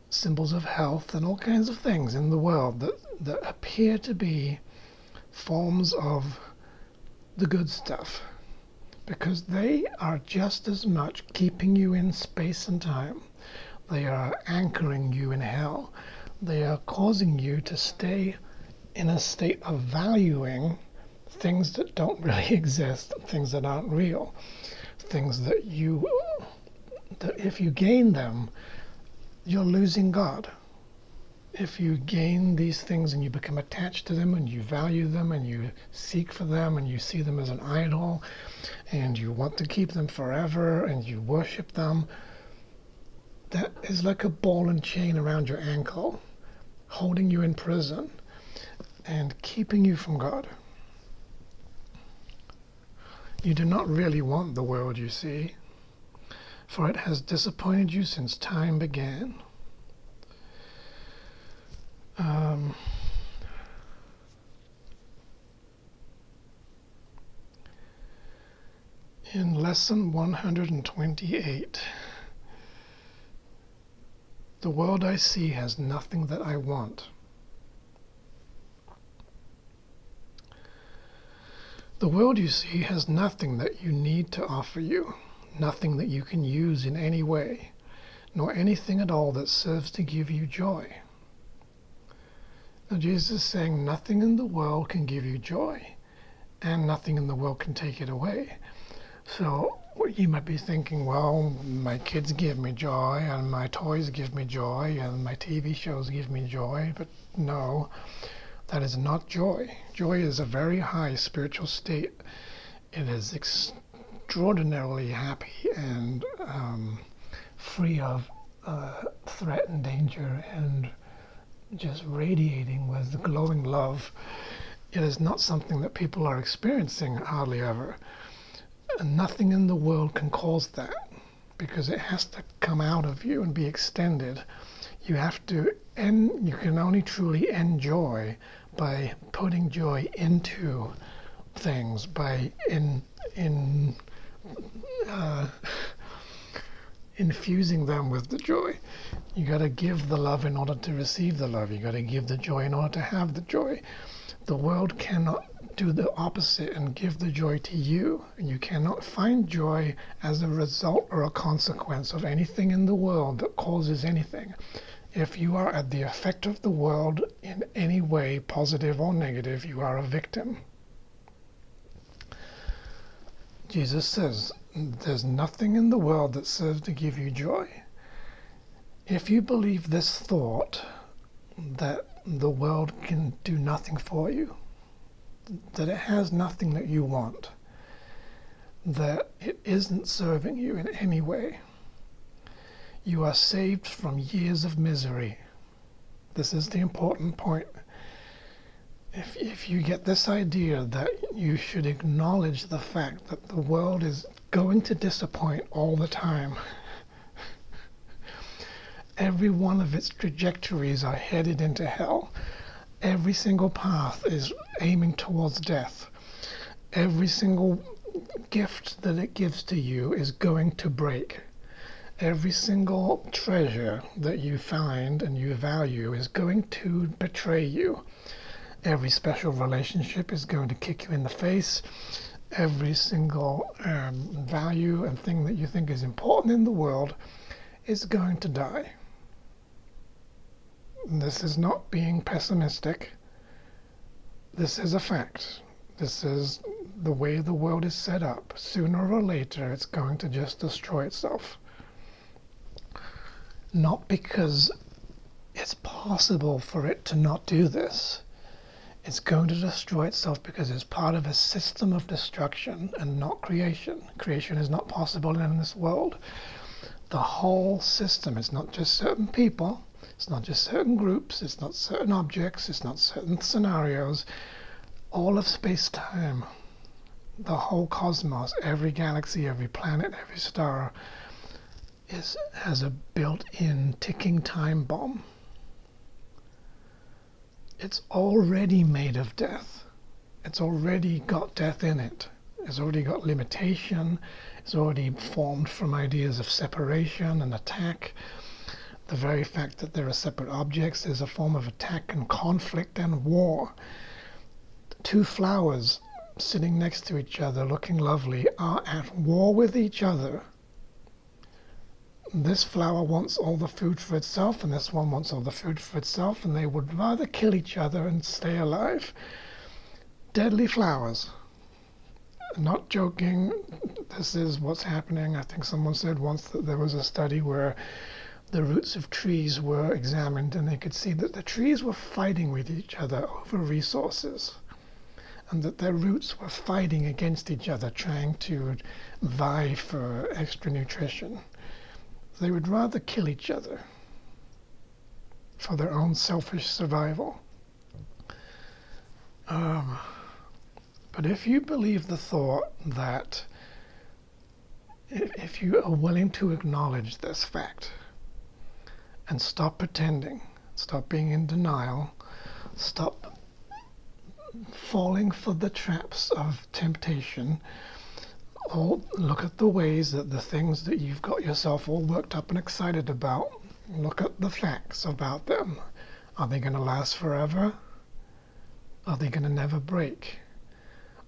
symbols of health, and all kinds of things in the world that appear to be forms of the good stuff, because they are just as much keeping you in space and time. They are anchoring you in hell. They are causing you to stay in a state of valuing things that don't really exist, things that aren't real, things that if you gain them, you're losing God. If you gain these things and you become attached to them and you value them and you seek for them and you see them as an idol and you want to keep them forever and you worship them, that is like a ball and chain around your ankle, holding you in prison and keeping you from God. You do not really want the world you see, for it has disappointed you since time began. In lesson 128, the world I see has nothing that I want. The world you see has nothing that you need to offer you, nothing that you can use in any way, nor anything at all that serves to give you joy. Now Jesus is saying nothing in the world can give you joy, and nothing in the world can take it away. So you might be thinking, well, my kids give me joy, and my toys give me joy, and my TV shows give me joy, but no, that is not joy. Joy is a very high spiritual state. It is extraordinarily happy and free of threat and danger and just radiating with glowing love. It is not something that people are experiencing hardly ever. And nothing in the world can cause that, because it has to come out of you and be extended. You have to you can only truly enjoy by putting joy into things, by infusing them with the joy. You got to give the love in order to receive the love. You got to give the joy in order to have the joy. The world cannot do the opposite and give the joy to you. And you cannot find joy as a result or a consequence of anything in the world that causes anything. If you are at the effect of the world in any way, positive or negative, you are a victim. Jesus says, there's nothing in the world that serves to give you joy. If you believe this thought, that the world can do nothing for you, that it has nothing that you want, that it isn't serving you in any way, you are saved from years of misery. This is the important point. If you get this idea that you should acknowledge the fact that the world is going to disappoint all the time, every one of its trajectories are headed into hell. Every single path is aiming towards death. Every single gift that it gives to you is going to break. Every single treasure that you find and you value is going to betray you. Every special relationship is going to kick you in the face. Every single value and thing that you think is important in the world is going to die. This is not being pessimistic. This is a fact. This is the way the world is set up, sooner or later it's going to just destroy itself. Not because it's possible for it to not do this. It's going to destroy itself because it's part of a system of destruction and not creation. Creation is not possible in this world. The whole system, it's not just certain people, it's not just certain groups, it's not certain objects, it's not certain scenarios. All of space-time, the whole cosmos, every galaxy, every planet, every star has a built-in ticking time bomb. It's already made of death. It's already got death in it. It's already got limitation. It's already formed from ideas of separation and attack. The very fact that there are separate objects is a form of attack and conflict and war. Two flowers sitting next to each other, looking lovely, are at war with each other. This flower wants all the food for itself, and this one wants all the food for itself, and they would rather kill each other and stay alive. Deadly flowers. Not joking, this is what's happening. I think someone said once that there was a study where the roots of trees were examined, and they could see that the trees were fighting with each other over resources, and that their roots were fighting against each other, trying to vie for extra nutrition. They would rather kill each other for their own selfish survival. But if you believe the thought that if you are willing to acknowledge this fact and stop pretending, stop being in denial, stop falling for the traps of temptation, or look at the ways that the things that you've got yourself all worked up and excited about, look at the facts about them. Are they going to last forever? Are they going to never break?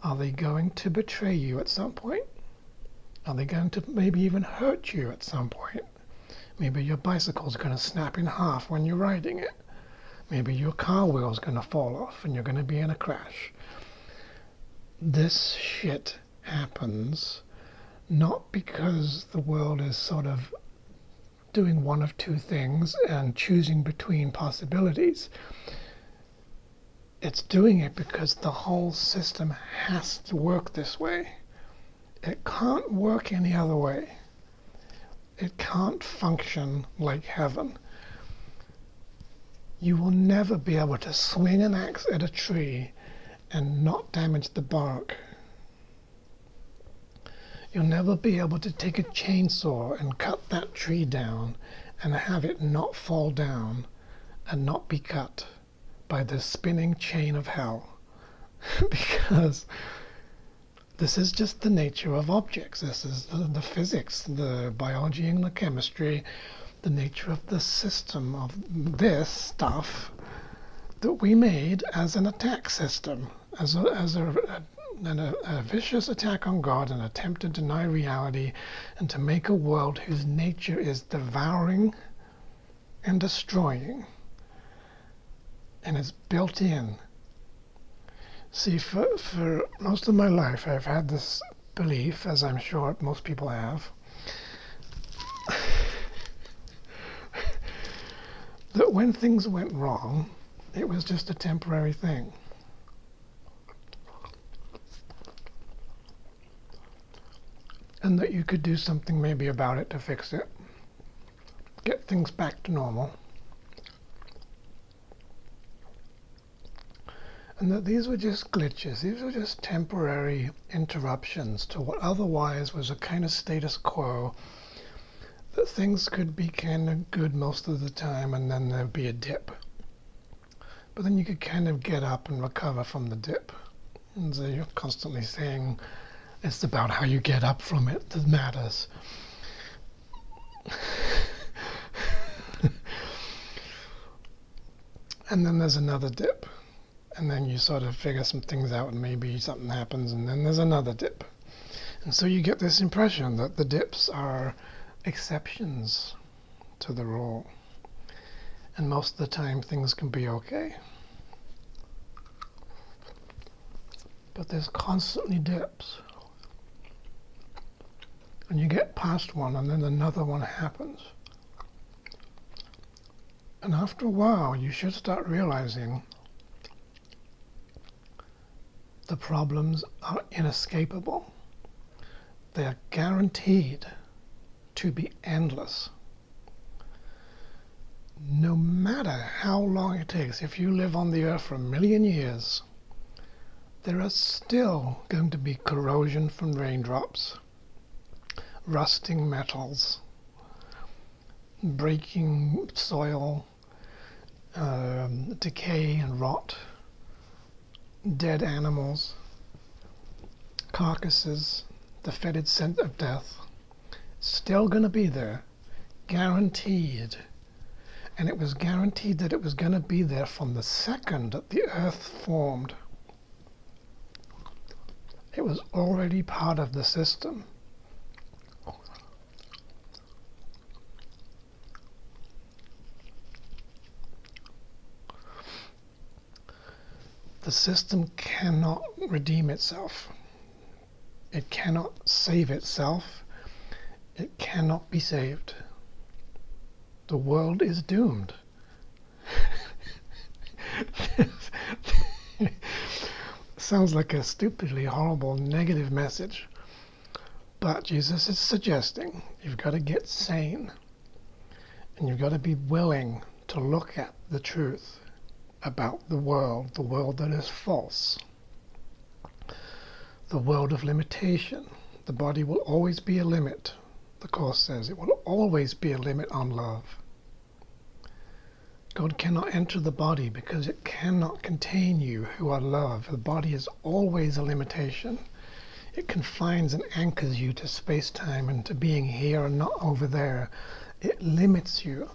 Are they going to betray you at some point? Are they going to maybe even hurt you at some point? Maybe your bicycle's going to snap in half when you're riding it. Maybe your car wheel's going to fall off and you're going to be in a crash. This shit happens not because the world is sort of doing one of two things and choosing between possibilities. It's doing it because the whole system has to work this way. It can't work any other way. It can't function like heaven. You will never be able to swing an axe at a tree and not damage the bark. You'll never be able to take a chainsaw and cut that tree down and have it not fall down and not be cut by the spinning chain of hell. Because this is just the nature of objects. This is the physics, the biology and the chemistry, the nature of the system of this stuff that we made as an attack system, as a vicious attack on God, an attempt to deny reality and to make a world whose nature is devouring and destroying. And it's built in. See, for most of my life I've had this belief, as I'm sure most people have, that when things went wrong, it was just a temporary thing. And that you could do something maybe about it to fix it, get things back to normal. And that these were just glitches, these were just temporary interruptions to what otherwise was a kind of status quo, that things could be kind of good most of the time and then there'd be a dip. But then you could kind of get up and recover from the dip. And so you're constantly saying, it's about how you get up from it that matters. And then there's another dip. And then you sort of figure some things out and maybe something happens and then there's another dip. And so you get this impression that the dips are exceptions to the rule. And most of the time things can be okay. but there's constantly dips. And you get past one and then another one happens. And after a while, you should start realizing the problems are inescapable. They are guaranteed to be endless. No matter how long it takes, if you live on the earth for 1,000,000 years, there are still going to be corrosion from raindrops, rusting metals, breaking soil, decay and rot, dead animals, carcasses, the fetid scent of death, still going to be there, guaranteed. And it was guaranteed that it was going to be there from the second that the earth formed. It was already part of the system. The system cannot redeem itself. It cannot save itself. It cannot be saved. The world is doomed. Sounds like a stupidly horrible negative message. But Jesus is suggesting you've got to get sane. And you've got to be willing to look at the truth about the world that is false. The world of limitation. The body will always be a limit. The Course says it will always be a limit on love. God cannot enter the body because it cannot contain you who are love. The body is always a limitation. It confines and anchors you to space-time and to being here and not over there. It limits you.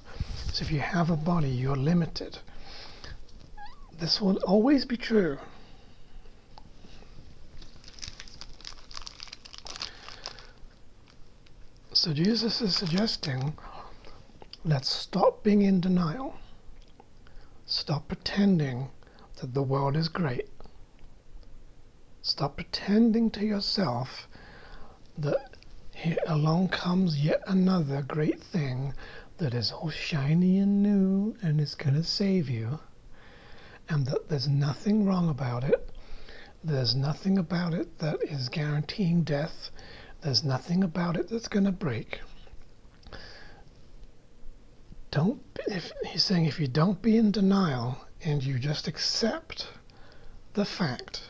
So if you have a body, you're limited. This will always be true. So Jesus is suggesting, let's stop being in denial. Stop pretending that the world is great. Stop pretending to yourself that here along comes yet another great thing that is all shiny and new and is going to save you, and that there's nothing wrong about it. There's nothing about it that is guaranteeing death. There's nothing about it that's going to break. He's saying if you don't be in denial and you just accept the fact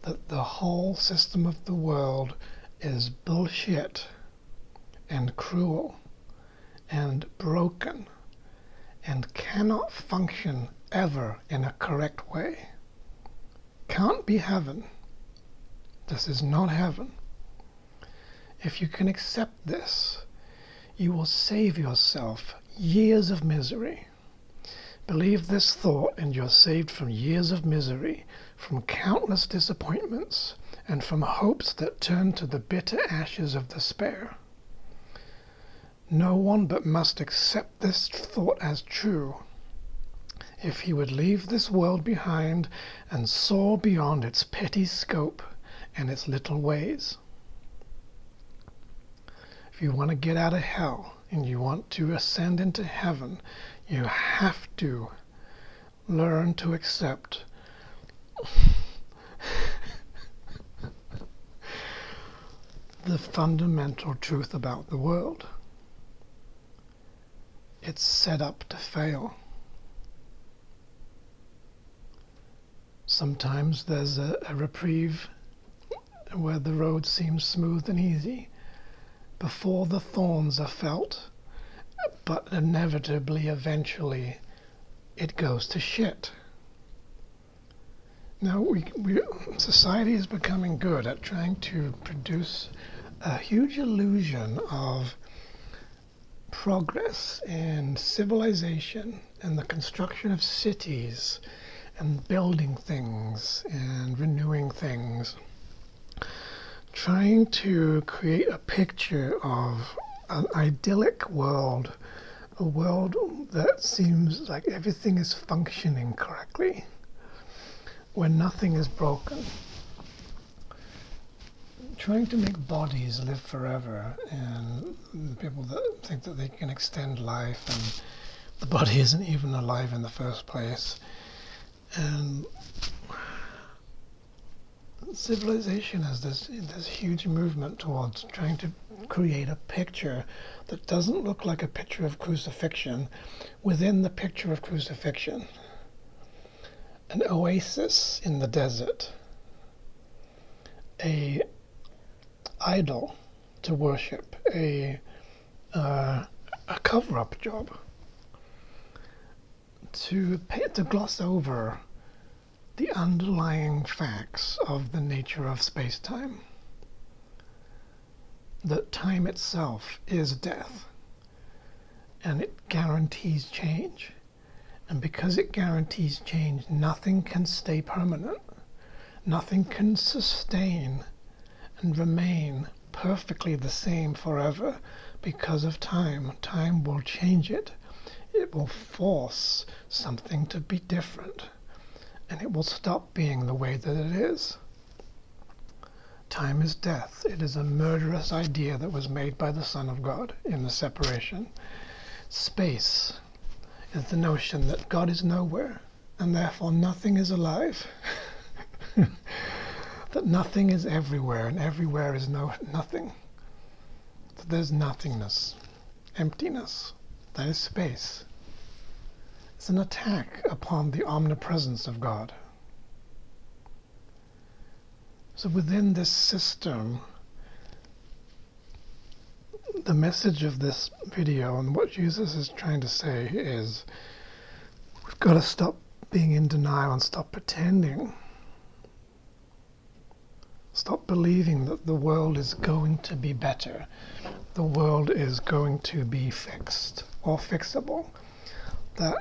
that the whole system of the world is bullshit and cruel and broken and cannot function ever in a correct way, can't be heaven. This is not heaven. If you can accept this, you will save yourself years of misery. Believe this thought and you're saved from years of misery, from countless disappointments, and from hopes that turn to the bitter ashes of despair. No one but must accept this thought as true if he would leave this world behind and soar beyond its petty scope and its little ways. If you want to get out of hell and you want to ascend into heaven, you have to learn to accept the fundamental truth about the world. It's set up to fail. Sometimes there's a reprieve where the road seems smooth and easy before the thorns are felt, but inevitably, eventually, it goes to shit. Now, society is becoming good at trying to produce a huge illusion of progress and civilization and the construction of cities and building things and renewing things, trying to create a picture of an idyllic world, a world that seems like everything is functioning correctly, where nothing is broken. trying to make bodies live forever, and people that think that they can extend life, and the body isn't even alive in the first place. And civilization has this huge movement towards trying to create a picture that doesn't look like a picture of crucifixion within the picture of crucifixion. An oasis in the desert, a idol to worship, a cover-up job, to gloss over the underlying facts of the nature of space-time. That time itself is death, and it guarantees change. And because it guarantees change, nothing can stay permanent. Nothing can sustain and remain perfectly the same forever because of time. Time will change it. It will force something to be different, and it will stop being the way that it is. Time is death. It is a murderous idea that was made by the Son of God in the separation. Space is the notion that God is nowhere, and therefore nothing is alive. That nothing is everywhere, and everywhere is nothing. That there's nothingness, emptiness. That is space. It's an attack upon the omnipresence of God. So within this system, the message of this video and what Jesus is trying to say is we've got to stop being in denial and stop pretending. Stop believing that the world is going to be better. The world is going to be fixed or fixable. That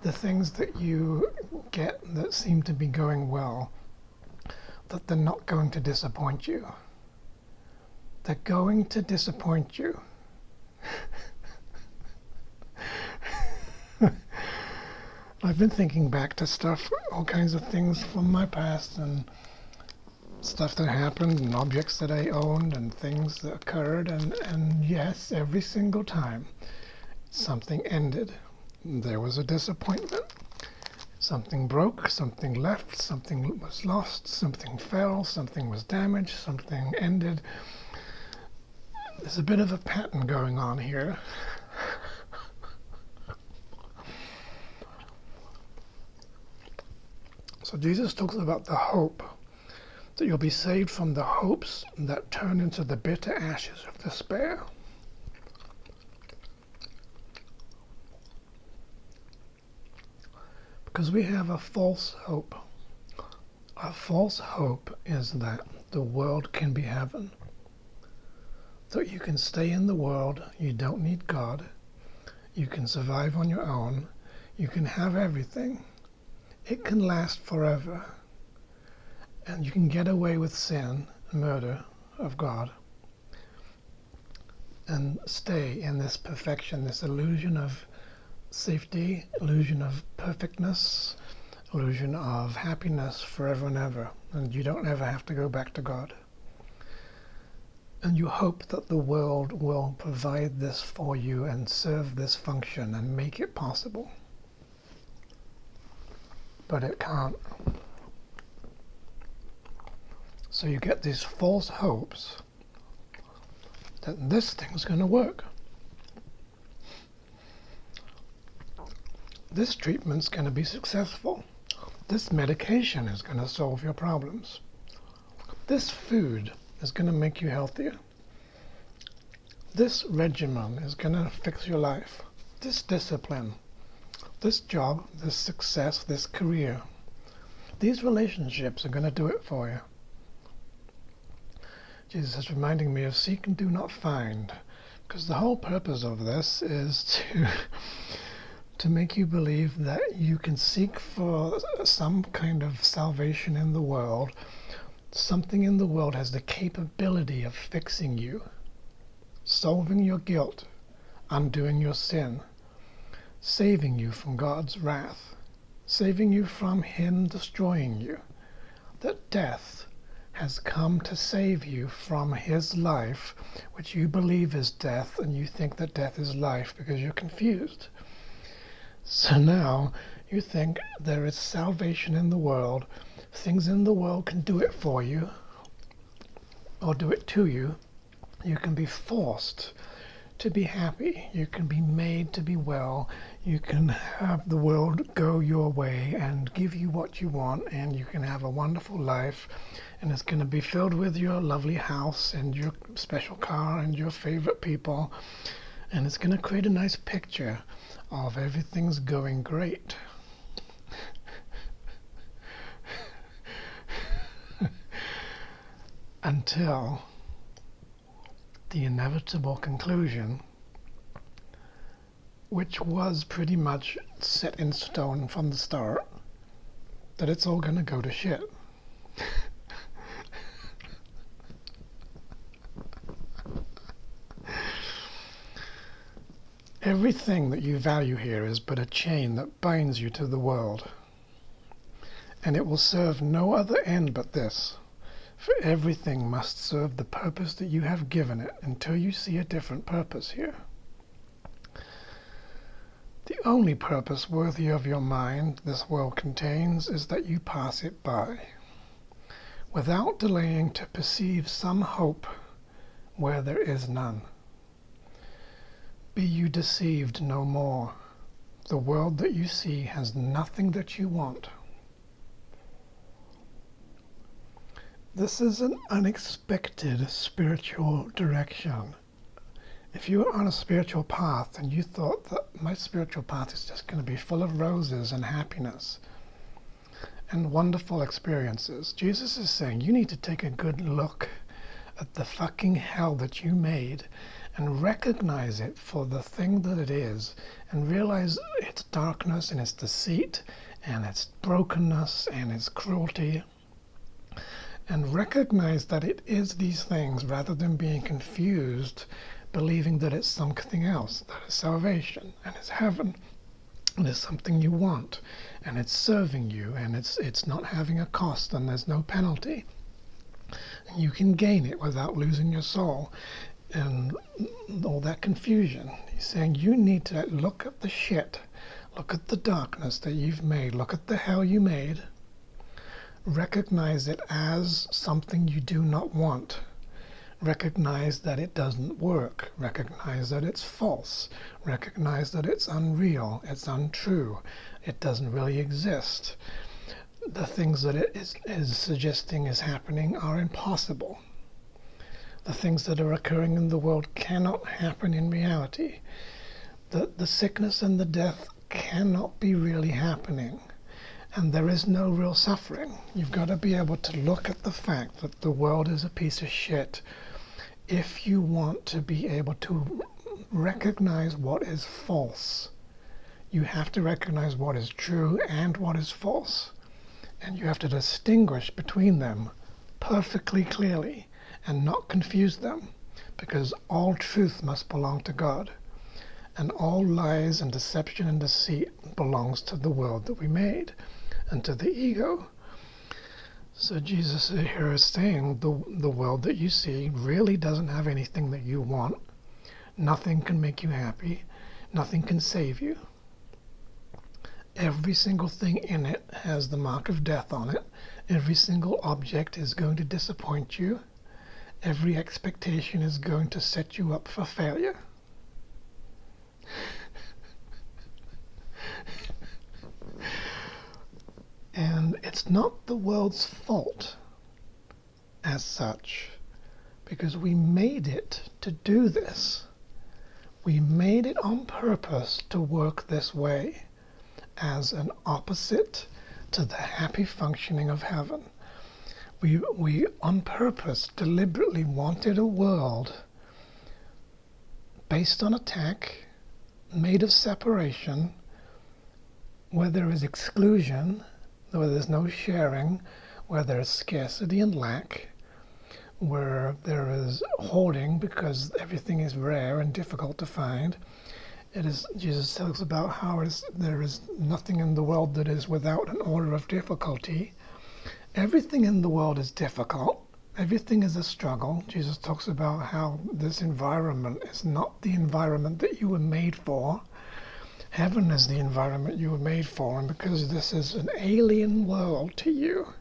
the things that you get that seem to be going well, that they're not going to disappoint you. They're going to disappoint you. I've been thinking back to stuff, all kinds of things from my past, and stuff that happened, and objects that I owned, and things that occurred, and yes, every single time something ended. There was a disappointment. Something broke, something left, something was lost, something fell, something was damaged, something ended. There's a bit of a pattern going on here. So Jesus talks about the hope, that you'll be saved from the hopes that turn into the bitter ashes of despair. Because we have a false hope. A false hope is that the world can be heaven. That you can stay in the world, you don't need God, you can survive on your own, you can have everything. It can last forever. And you can get away with sin and murder of God and stay in this perfection, this illusion of safety, illusion of perfectness, illusion of happiness forever and ever. And you don't ever have to go back to God. And you hope that the world will provide this for you and serve this function and make it possible. But it can't. So you get these false hopes that this thing's going to work. This treatment's going to be successful. This medication is going to solve your problems. This food is going to make you healthier. This regimen is going to fix your life. This discipline, this job, this success, this career, these relationships are going to do it for you. Jesus is reminding me of seek and do not find, because the whole purpose of this is to make you believe that you can seek for some kind of salvation in the world. Something in the world has the capability of fixing you, solving your guilt, undoing your sin, saving you from God's wrath, saving you from Him destroying you. that death has come to save you from his life, which you believe is death, and you think that death is life because you're confused. So now you think there is salvation in the world, things in the world can do it for you, or do it to you. You can be forced to be happy. You can be made to be well. You can have the world go your way and give you what you want, and you can have a wonderful life, and it's going to be filled with your lovely house and your special car and your favorite people, and it's going to create a nice picture of everything's going great. Until the inevitable conclusion, which was pretty much set in stone from the start, that it's all going to go to shit. Everything that you value here is but a chain that binds you to the world, and it will serve no other end but this. For everything must serve the purpose that you have given it until you see a different purpose here. The only purpose worthy of your mind this world contains is that you pass it by, without delaying to perceive some hope where there is none. Be you deceived no more. The world that you see has nothing that you want. This is an unexpected spiritual direction. If you were on a spiritual path and you thought that my spiritual path is just going to be full of roses and happiness and wonderful experiences, Jesus is saying you need to take a good look at the fucking hell that you made and recognize it for the thing that it is, and realize its darkness and its deceit and its brokenness and its cruelty, and recognize that it is these things rather than being confused, believing that it's something else, that it's salvation and it's heaven and it's something you want and it's serving you and it's not having a cost and there's no penalty. And you can gain it without losing your soul and all that confusion. He's saying you need to look at the shit, look at the darkness that you've made, look at the hell you made, recognize it as something you do not want, recognize that it doesn't work, recognize that it's false, recognize that it's unreal, it's untrue, it doesn't really exist. The things that it is suggesting is happening are impossible. The things that are occurring in the world cannot happen in reality. The sickness and the death cannot be really happening. And there is no real suffering. You've got to be able to look at the fact that the world is a piece of shit if you want to be able to recognize what is false. You have to recognize what is true and what is false. And you have to distinguish between them perfectly clearly and not confuse them, because all truth must belong to God, and all lies and deception and deceit belongs to the world that we made and to the ego. So Jesus here is saying the world that you see really doesn't have anything that you want. Nothing can make you happy. Nothing can save you. Every single thing in it has the mark of death on it. Every single object is going to disappoint you. Every expectation is going to set you up for failure. And it's not the world's fault as such, because we made it to do this. We made it on purpose to work this way, as an opposite to the happy functioning of heaven. We on purpose deliberately wanted a world based on attack, made of separation, where there is exclusion, where there's no sharing, where there is scarcity and lack, where there is hoarding because everything is rare and difficult to find. It is, Jesus talks about how there is nothing in the world that is without an order of difficulty. Everything in the world is difficult. Everything is a struggle. Jesus talks about how this environment is not the environment that you were made for. Heaven is the environment you were made for, and because this is an alien world to you,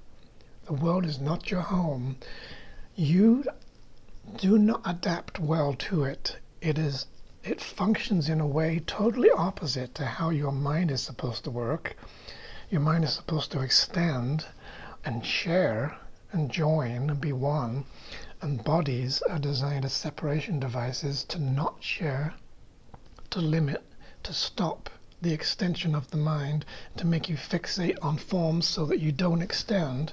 the world is not your home, you do not adapt well to it. It functions in a way totally opposite to how your mind is supposed to work. Your mind is supposed to extend and share and join and be one, and bodies are designed as separation devices to not share, to limit, to stop the extension of the mind, to make you fixate on forms so that you don't extend.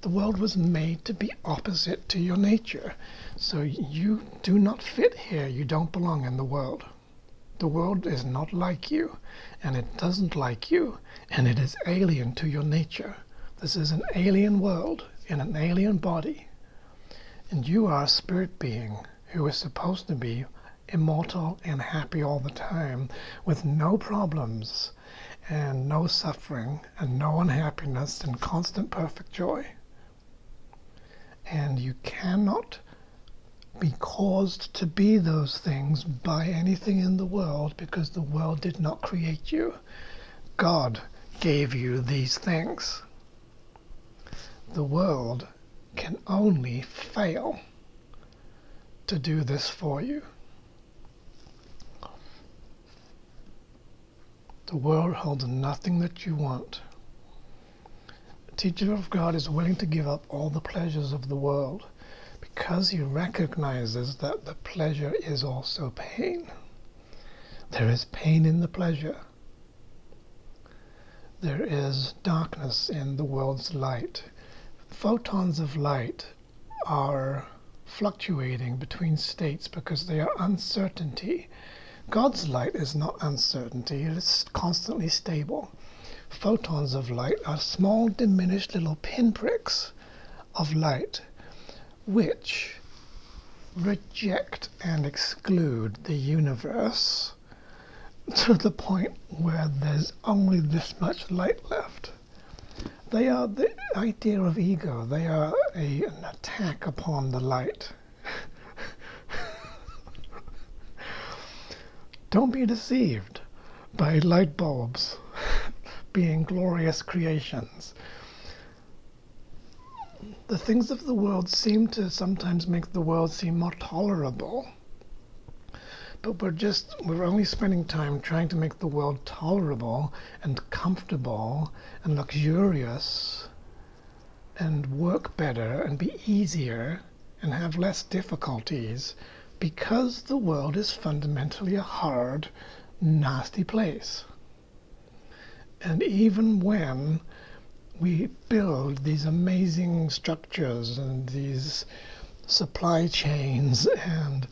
The world was made to be opposite to your nature. So you do not fit here. You don't belong in the world. The world is not like you, and it doesn't like you, and it is alien to your nature. This is an alien world in an alien body. And you are a spirit being who is supposed to be immortal and happy all the time, with no problems and no suffering and no unhappiness and constant perfect joy. And you cannot be caused to be those things by anything in the world, because the world did not create you. God gave you these things. The world can only fail to do this for you. The world holds nothing that you want. The teacher of God is willing to give up all the pleasures of the world because he recognizes that the pleasure is also pain. There is pain in the pleasure. There is darkness in the world's light. Photons of light are fluctuating between states because they are uncertainty. God's light is not uncertainty, it is constantly stable. Photons of light are small, diminished little pinpricks of light which reject and exclude the universe to the point where there's only this much light left. They are the idea of ego. They are an attack upon the light. Don't be deceived by light bulbs being glorious creations. The things of the world seem to sometimes make the world seem more tolerable. But we're only spending time trying to make the world tolerable and comfortable and luxurious and work better and be easier and have less difficulties, because the world is fundamentally a hard, nasty place. And even when we build these amazing structures and these supply chains and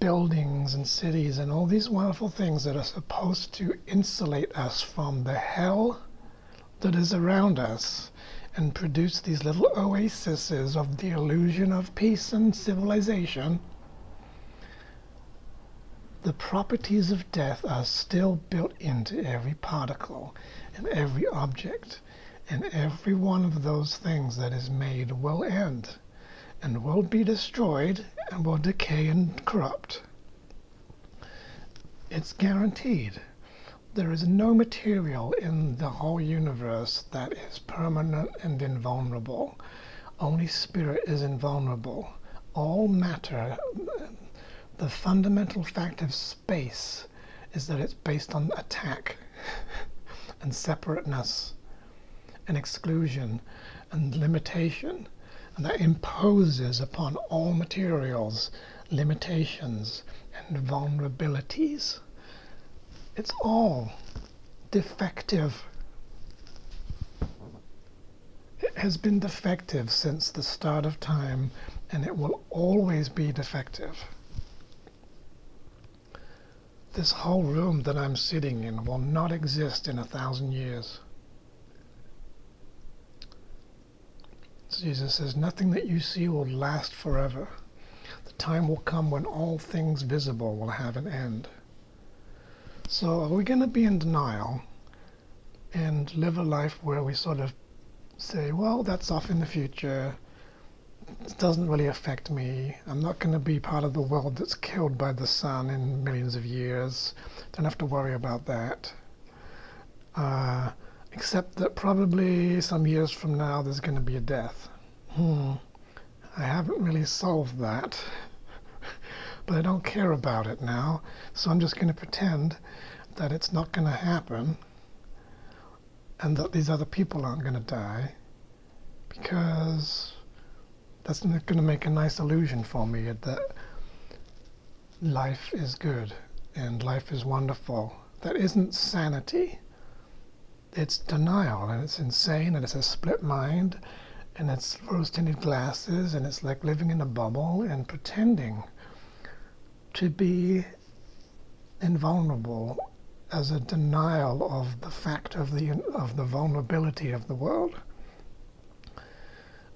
buildings and cities and all these wonderful things that are supposed to insulate us from the hell that is around us and produce these little oases of the illusion of peace and civilization, the properties of death are still built into every particle and every object, and every one of those things that is made will end and will be destroyed and will decay and corrupt. It's guaranteed. There is no material in the whole universe that is permanent and invulnerable. Only spirit is invulnerable. All matter, the fundamental fact of space is that it's based on attack and separateness and exclusion and limitation. And that imposes upon all materials limitations and vulnerabilities. It's all defective. It has been defective since the start of time, and it will always be defective. This whole room that I'm sitting in will not exist in 1,000 years. Jesus says, nothing that you see will last forever. The time will come when all things visible will have an end. So are we going to be in denial and live a life where we sort of say, well, that's off in the future. It doesn't really affect me. I'm not going to be part of the world that's killed by the sun in millions of years. Don't have to worry about that. Except that probably some years from now there's going to be a death. I haven't really solved that, but I don't care about it now, so I'm just going to pretend that it's not going to happen and that these other people aren't going to die, because that's going to make a nice illusion for me that life is good and life is wonderful. That isn't sanity. It's denial, and it's insane, and it's a split mind, and it's rose-tinted glasses, and it's like living in a bubble and pretending to be invulnerable as a denial of the fact of the vulnerability of the world.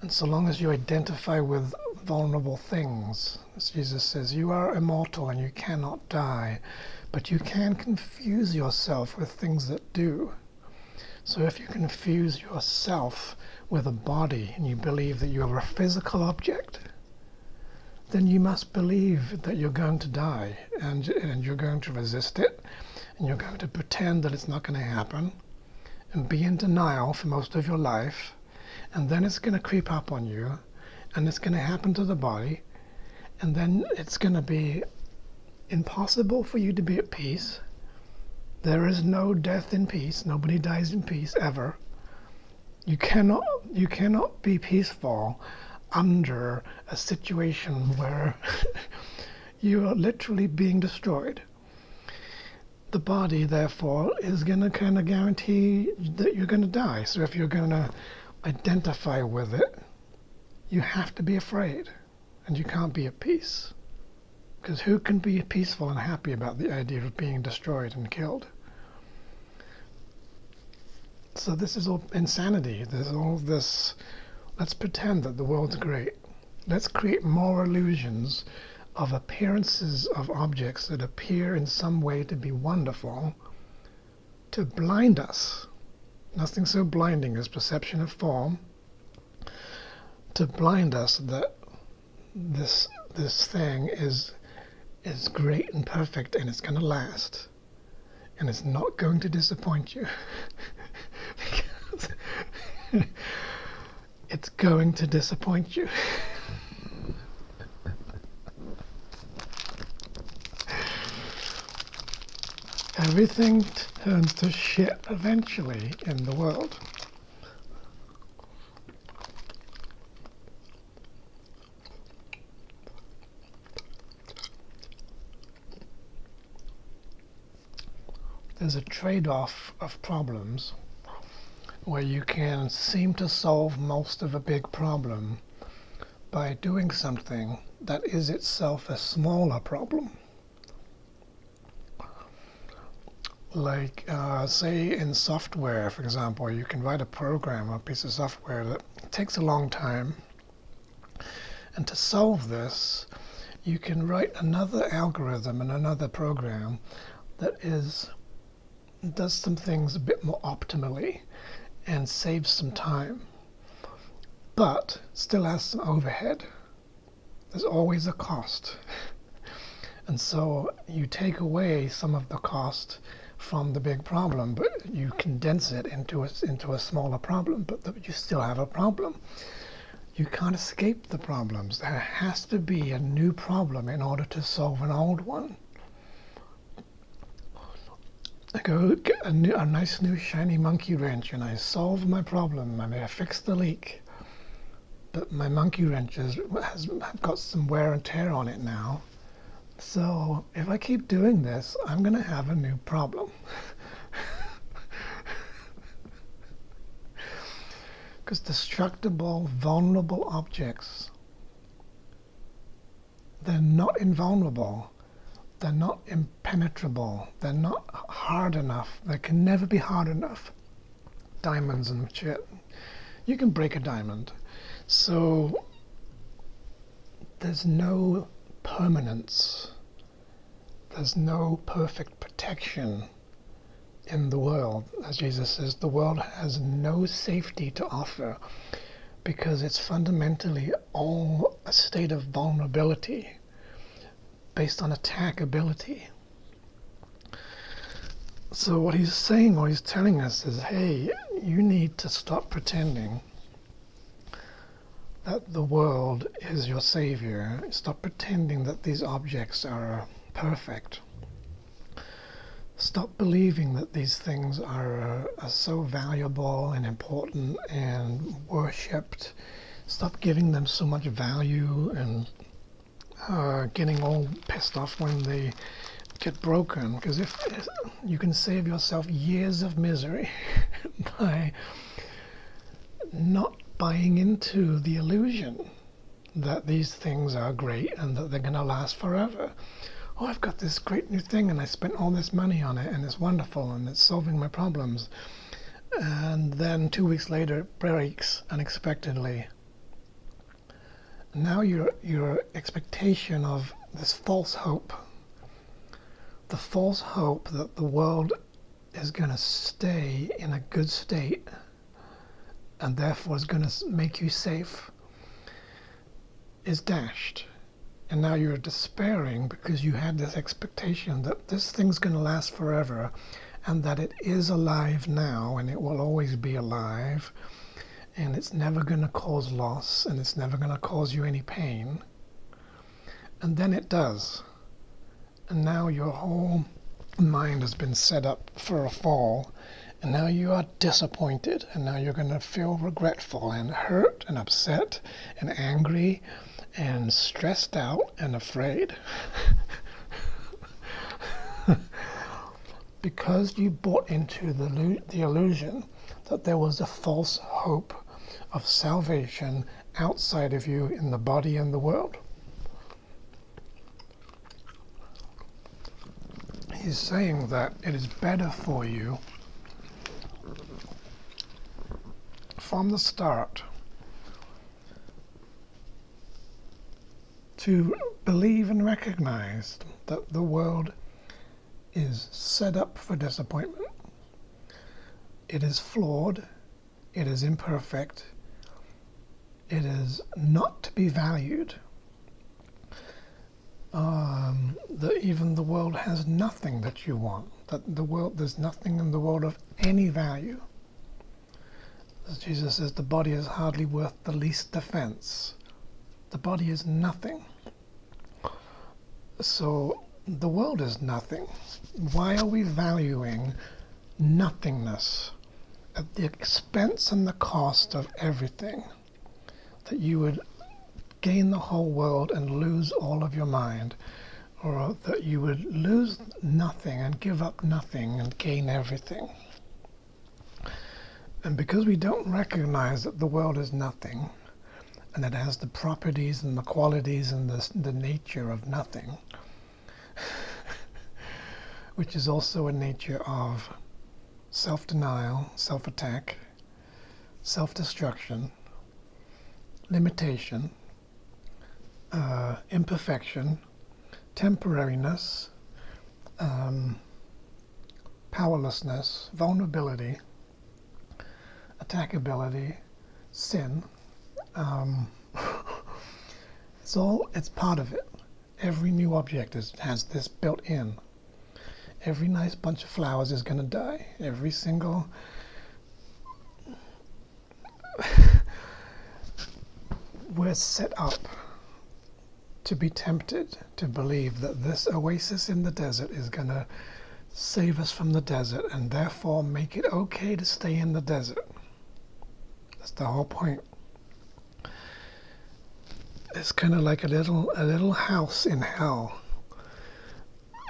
And so long as you identify with vulnerable things, as Jesus says, you are immortal and you cannot die, but you can confuse yourself with things that do. So if you confuse yourself with a body and you believe that you are a physical object, then you must believe that you're going to die, and you're going to resist it, and you're going to pretend that it's not going to happen, and be in denial for most of your life, and then it's going to creep up on you, and it's going to happen to the body, and then it's going to be impossible for you to be at peace. There is no death in peace. Nobody dies in peace, ever. You cannot be peaceful under a situation where you are literally being destroyed. The body, therefore, is going to kind of guarantee that you're going to die. So if you're going to identify with it, you have to be afraid, and you can't be at peace. Because who can be peaceful and happy about the idea of being destroyed and killed? So this is all insanity. There's all this, let's pretend that the world's great. Let's create more illusions of appearances of objects that appear in some way to be wonderful, to blind us. Nothing so blinding as perception of form, to blind us that this thing is great and perfect, and it's going to last, and it's not going to disappoint you. Because it's going to disappoint you. Everything turns to shit eventually in the world. There's a trade-off of problems where you can seem to solve most of a big problem by doing something that is itself a smaller problem. Like, say in software, for example, you can write a program or a piece of software that takes a long time. And to solve this, you can write another algorithm and another program that does some things a bit more optimally and saves some time, but still has some overhead. There's always a cost. And so you take away some of the cost from the big problem, but you condense it into a smaller problem, but you still have a problem. You can't escape the problems. There has to be a new problem in order to solve an old one. I go get a nice new shiny monkey wrench and I solve my problem and I fix the leak. But my monkey wrench has got some wear and tear on it now. So if I keep doing this, I'm going to have a new problem. Because destructible, vulnerable objects, they're not invulnerable. They're not impenetrable. They're not hard enough. They can never be hard enough. Diamonds and shit. You can break a diamond. So there's no permanence. There's no perfect protection in the world. As Jesus says, the world has no safety to offer because it's fundamentally all a state of vulnerability based on attackability. So what he's saying, what he's telling us is, hey, you need to stop pretending that the world is your savior. Stop pretending that these objects are perfect. Stop believing that these things are so valuable and important and worshipped. Stop giving them so much value and getting all pissed off when they get broken, because if you can save yourself years of misery by not buying into the illusion that these things are great and that they're going to last forever. Oh, I've got this great new thing and I spent all this money on it and it's wonderful and it's solving my problems, and then 2 weeks later it breaks unexpectedly. Now your expectation of this false hope, the false hope that the world is going to stay in a good state and therefore is going to make you safe, is dashed. And now you're despairing because you had this expectation that this thing's going to last forever and that it is alive now and it will always be alive and it's never going to cause loss and it's never going to cause you any pain. And then it does. And now your whole mind has been set up for a fall, and now you are disappointed, and now you're going to feel regretful and hurt and upset and angry and stressed out and afraid. Because you bought into the illusion that there was a false hope of salvation outside of you in the body and the world. He's saying that it is better for you from the start to believe and recognize that the world is set up for disappointment. It is flawed. It is imperfect. It is not to be valued. That even the world has nothing that you want. That there's nothing in the world of any value. As Jesus says, the body is hardly worth the least defense. The body is nothing. So the world is nothing. Why are we valuing nothingness at the expense and the cost of everything? That you would gain the whole world and lose all of your mind, or that you would lose nothing and give up nothing and gain everything. And because we don't recognize that the world is nothing, and it has the properties and the qualities and the nature of nothing, which is also a nature of self-denial, self-attack, self-destruction, limitation, imperfection, temporariness, powerlessness, vulnerability, attackability, sin. It's part of it. Every new object has this built in. Every nice bunch of flowers is going to die. Every single we're set up to be tempted to believe that this oasis in the desert is going to save us from the desert and therefore make it okay to stay in the desert. That's the whole point. It's kind of like a little house in hell,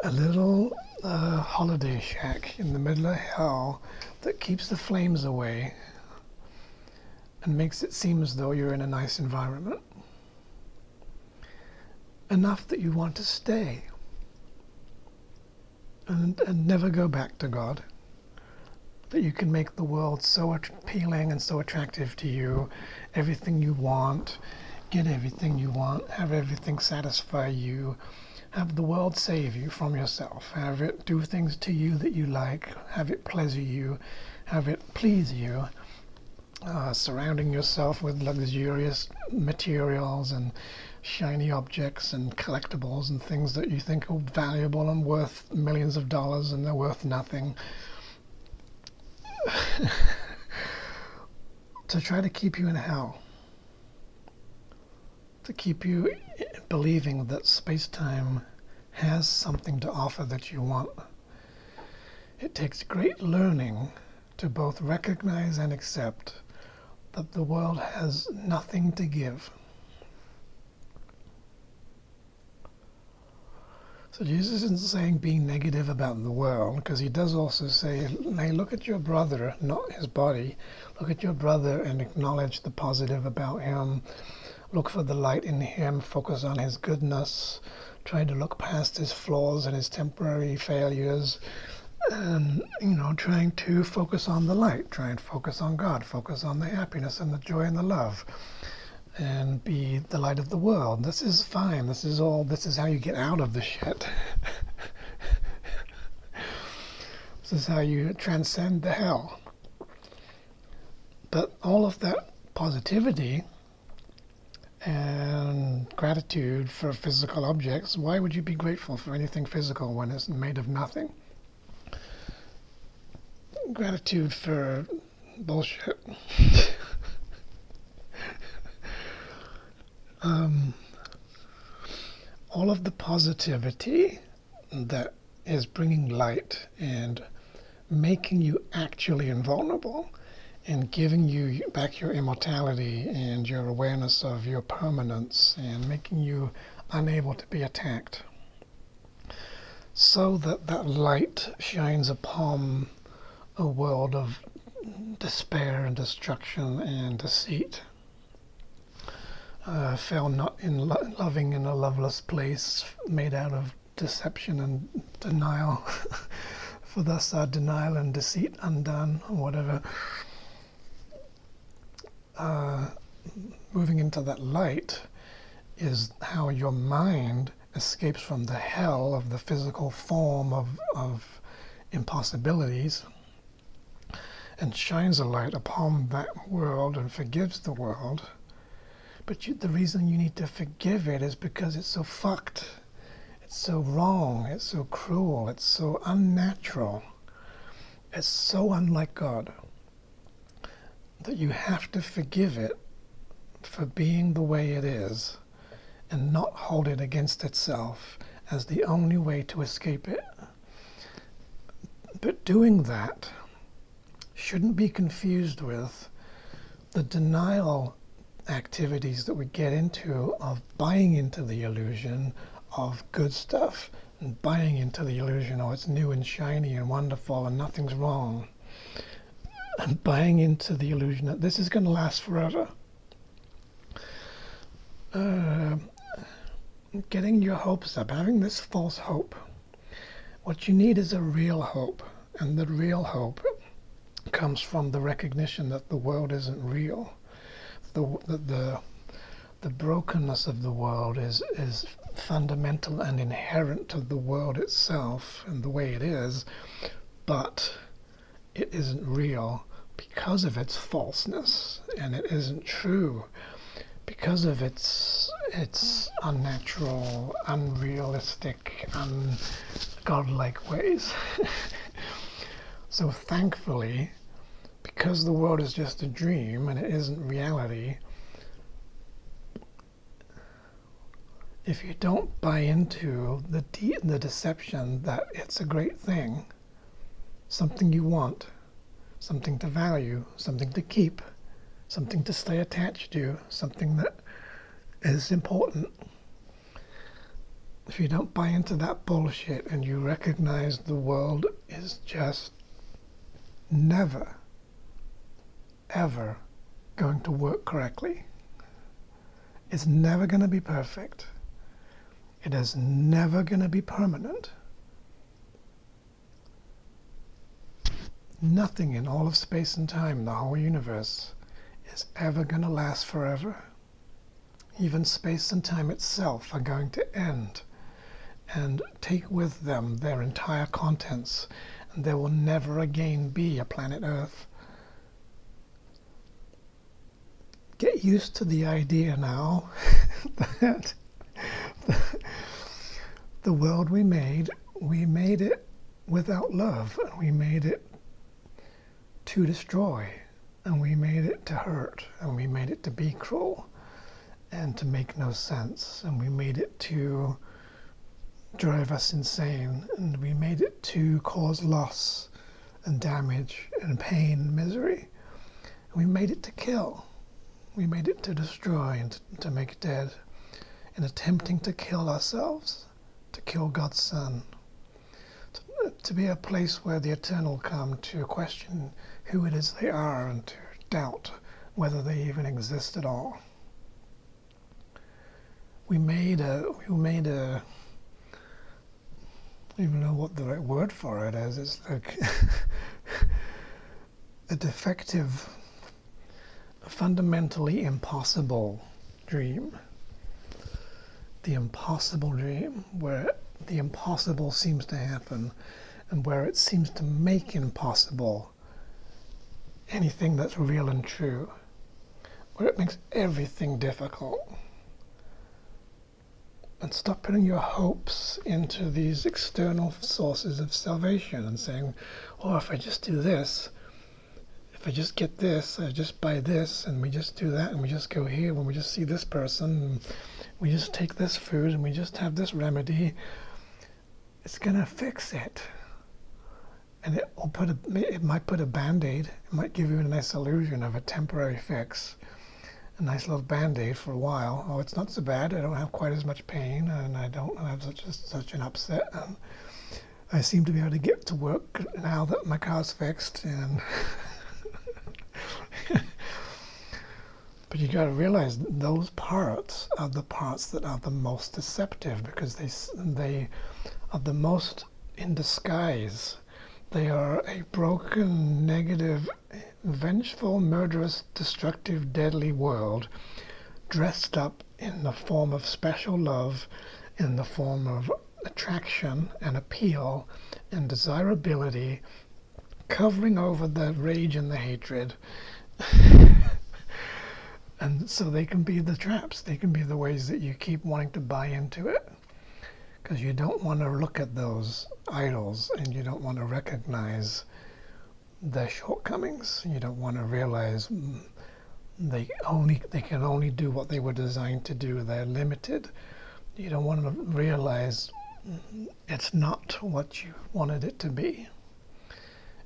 a little holiday shack in the middle of hell that keeps the flames away and makes it seem as though you're in a nice environment. Enough that you want to stay and never go back to God. That you can make the world so appealing and so attractive to you, everything you want, get everything you want, have everything satisfy you, Have the world save you from yourself. Have it do things to you that you like. Have it pleasure you. Have it please you. Surrounding yourself with luxurious materials and shiny objects and collectibles and things that you think are valuable and worth millions of dollars, and they're worth nothing. To try to keep you in hell. To keep you believing that space-time has something to offer that you want. It takes great learning to both recognize and accept that the world has nothing to give. So Jesus isn't saying be negative about the world, because he does also say, hey, look at your brother, not his body. Look at your brother and acknowledge the positive about him. Look for the light in him, focus on his goodness, try to look past his flaws and his temporary failures, and, trying to focus on the light, try and focus on God, focus on the happiness and the joy and the love, and be the light of the world. This is fine. This is how you get out of the shit. This is how you transcend the hell. But all of that positivity and gratitude for physical objects, why would you be grateful for anything physical when it's made of nothing? Gratitude for bullshit. All of the positivity that is bringing light and making you actually invulnerable and giving you back your immortality and your awareness of your permanence and making you unable to be attacked, so that that light shines upon a world of despair and destruction and deceit. Fell not in loving in a loveless place, made out of deception and denial. For thus are denial and deceit undone, or whatever. Moving into that light is how your mind escapes from the hell of the physical form of impossibilities and shines a light upon that world and forgives the world. But the reason you need to forgive it is because it's so fucked. It's so wrong. It's so cruel. It's so unnatural. It's so unlike God that you have to forgive it for being the way it is and not hold it against itself as the only way to escape it. But doing that shouldn't be confused with the denial activities that we get into of buying into the illusion of good stuff and buying into the illusion, oh, it's new and shiny and wonderful and nothing's wrong, and buying into the illusion that this is going to last forever. Getting your hopes up, having this false hope. What you need is a real hope, and the real hope comes from the recognition that the world isn't real. The brokenness of the world is fundamental and inherent to the world itself and the way it is, but it isn't real because of its falseness, and it isn't true because of its unnatural, unrealistic, ungodlike ways. So thankfully, because the world is just a dream and it isn't reality, if you don't buy into the deception that it's a great thing, something you want, something to value, something to keep, something to stay attached to, something that is important, if you don't buy into that bullshit and you recognize the world is just never, ever going to work correctly, it's never going to be perfect, it is never going to be permanent, nothing in all of space and time, the whole universe, is ever going to last forever. Even space and time itself are going to end. and take with them their entire contents, and there will never again be a planet Earth. Get used to the idea now that the world we made it without love, and we made it to destroy, and we made it to hurt, and we made it to be cruel and to make no sense, and we made it to drive us insane, and we made it to cause loss and damage and pain and misery. And we made it to kill. We made it to destroy and to make dead, in attempting to kill ourselves, to kill God's Son, to be a place where the eternal come to question who it is they are and to doubt whether they even exist at all. We made a I don't even know what the right word for it is. It's like a defective, fundamentally impossible dream. The impossible dream, where the impossible seems to happen, and where it seems to make impossible anything that's real and true, where it makes everything difficult. And stop putting your hopes into these external sources of salvation and saying, oh, if I just do this, if I just get this, I just buy this, and we just do that, and we just go here, when we just see this person, and we just take this food, and we just have this remedy, it's going to fix it. And it might put a band-aid, it might give you a nice illusion of a temporary fix, a nice little band-aid for a while. Oh, it's not so bad, I don't have quite as much pain, and I don't have such an upset, and I seem to be able to get to work now that my car's fixed, and but you got to realize those parts are the parts that are the most deceptive, because they are the most in disguise. They are a broken, negative, vengeful, murderous, destructive, deadly world dressed up in the form of special love, in the form of attraction and appeal and desirability, covering over the rage and the hatred. And so they can be the traps. They can be the ways that you keep wanting to buy into it, because you don't want to look at those idols, and you don't want to recognize their shortcomings. You don't want to realize they can only do what they were designed to do. They're limited. You don't want to realize it's not what you wanted it to be.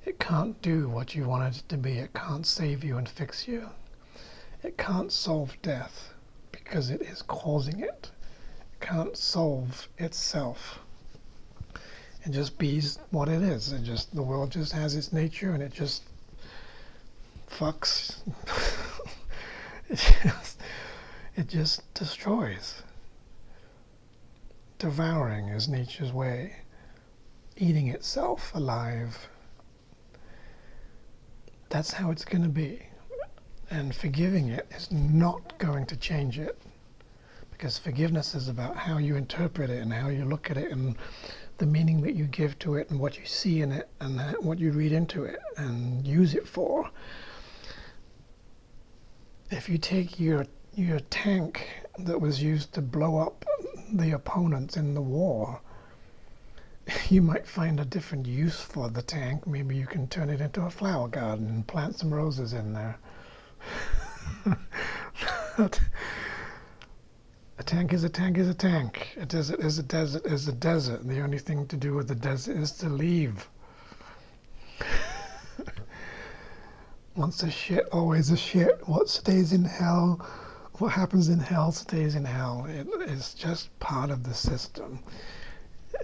It can't do what you wanted it to be. It can't save you and fix you. It can't solve death, because it is causing it. It can't solve itself. It just be's what it is. The world just has its nature, and it just fucks. it just destroys. Devouring is nature's way. Eating itself alive. That's how it's going to be. And forgiving it is not going to change it, because forgiveness is about how you interpret it and how you look at it and the meaning that you give to it and what you see in it and what you read into it and use it for. If you take your tank that was used to blow up the opponents in the war, you might find a different use for the tank. Maybe you can turn it into a flower garden and plant some roses in there. A tank is a tank is a tank. A desert is a desert is a desert. The only thing to do with the desert is to leave. Once a shit, always a shit. What stays in hell, what happens in hell stays in hell. It is just part of the system.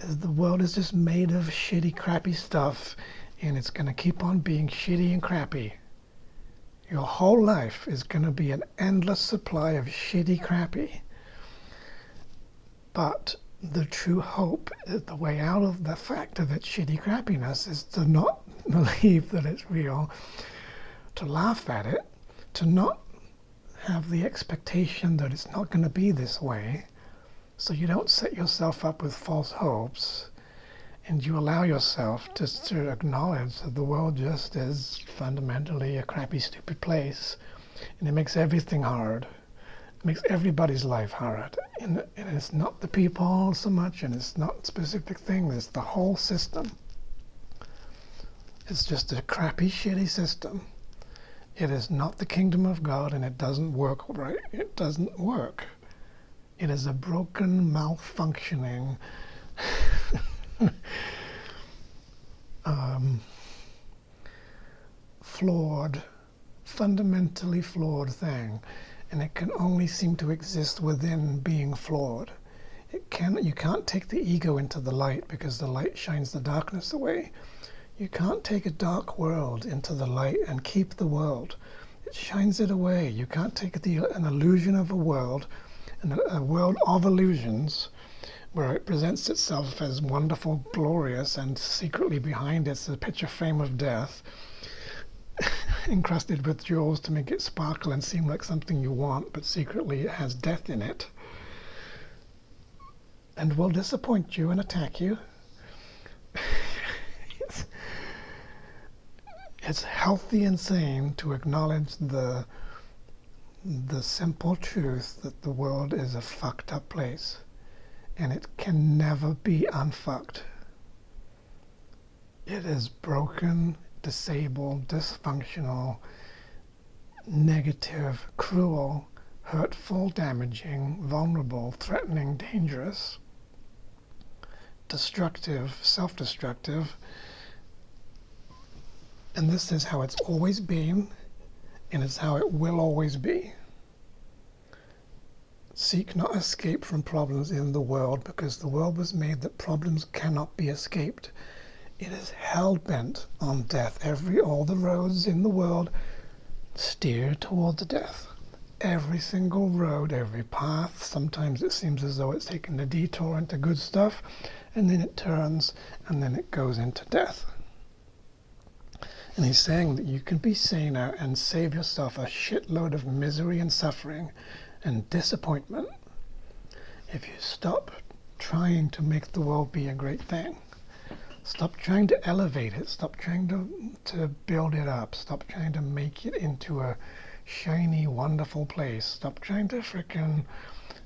The world is just made of shitty, crappy stuff, and it's going to keep on being shitty and crappy. Your whole life is going to be an endless supply of shitty crappy. But the true hope, the way out of the fact of its shitty crappiness, is to not believe that it's real, to laugh at it, to not have the expectation that it's not going to be this way, So you don't set yourself up with false hopes, and you allow yourself just to acknowledge that the world just is fundamentally a crappy, stupid place, and it makes everything hard. It makes everybody's life hard. And it's not the people so much, and it's not specific things, it's the whole system. It's just a crappy, shitty system. It is not the kingdom of God, and it doesn't work right. It doesn't work. It is a broken, malfunctioning, flawed, fundamentally flawed thing. And it can only seem to exist within being flawed. You can't take the ego into the light, because the light shines the darkness away. You can't take a dark world into the light and keep the world. It shines it away. You can't take an illusion of a world, a world of illusions, where it presents itself as wonderful, glorious, and secretly behind it's a picture frame of death, encrusted with jewels to make it sparkle and seem like something you want, but secretly it has death in it, and will disappoint you and attack you. It's healthy and sane to acknowledge the simple truth that the world is a fucked up place, and it can never be unfucked. It is broken, disabled, dysfunctional, negative, cruel, hurtful, damaging, vulnerable, threatening, dangerous, destructive, self-destructive. And this is how it's always been, and it's how it will always be. Seek not escape from problems in the world, because the world was made that problems cannot be escaped. It is hell-bent on death. All the roads in the world steer towards death. Every single road, every path. Sometimes it seems as though it's taking a detour into good stuff, and then it turns, and then it goes into death. And he's saying that you can be saner and save yourself a shitload of misery and suffering and disappointment if you stop trying to make the world be a great thing. Stop trying to elevate it. Stop trying to build it up. Stop trying to make it into a shiny, wonderful place. Stop trying to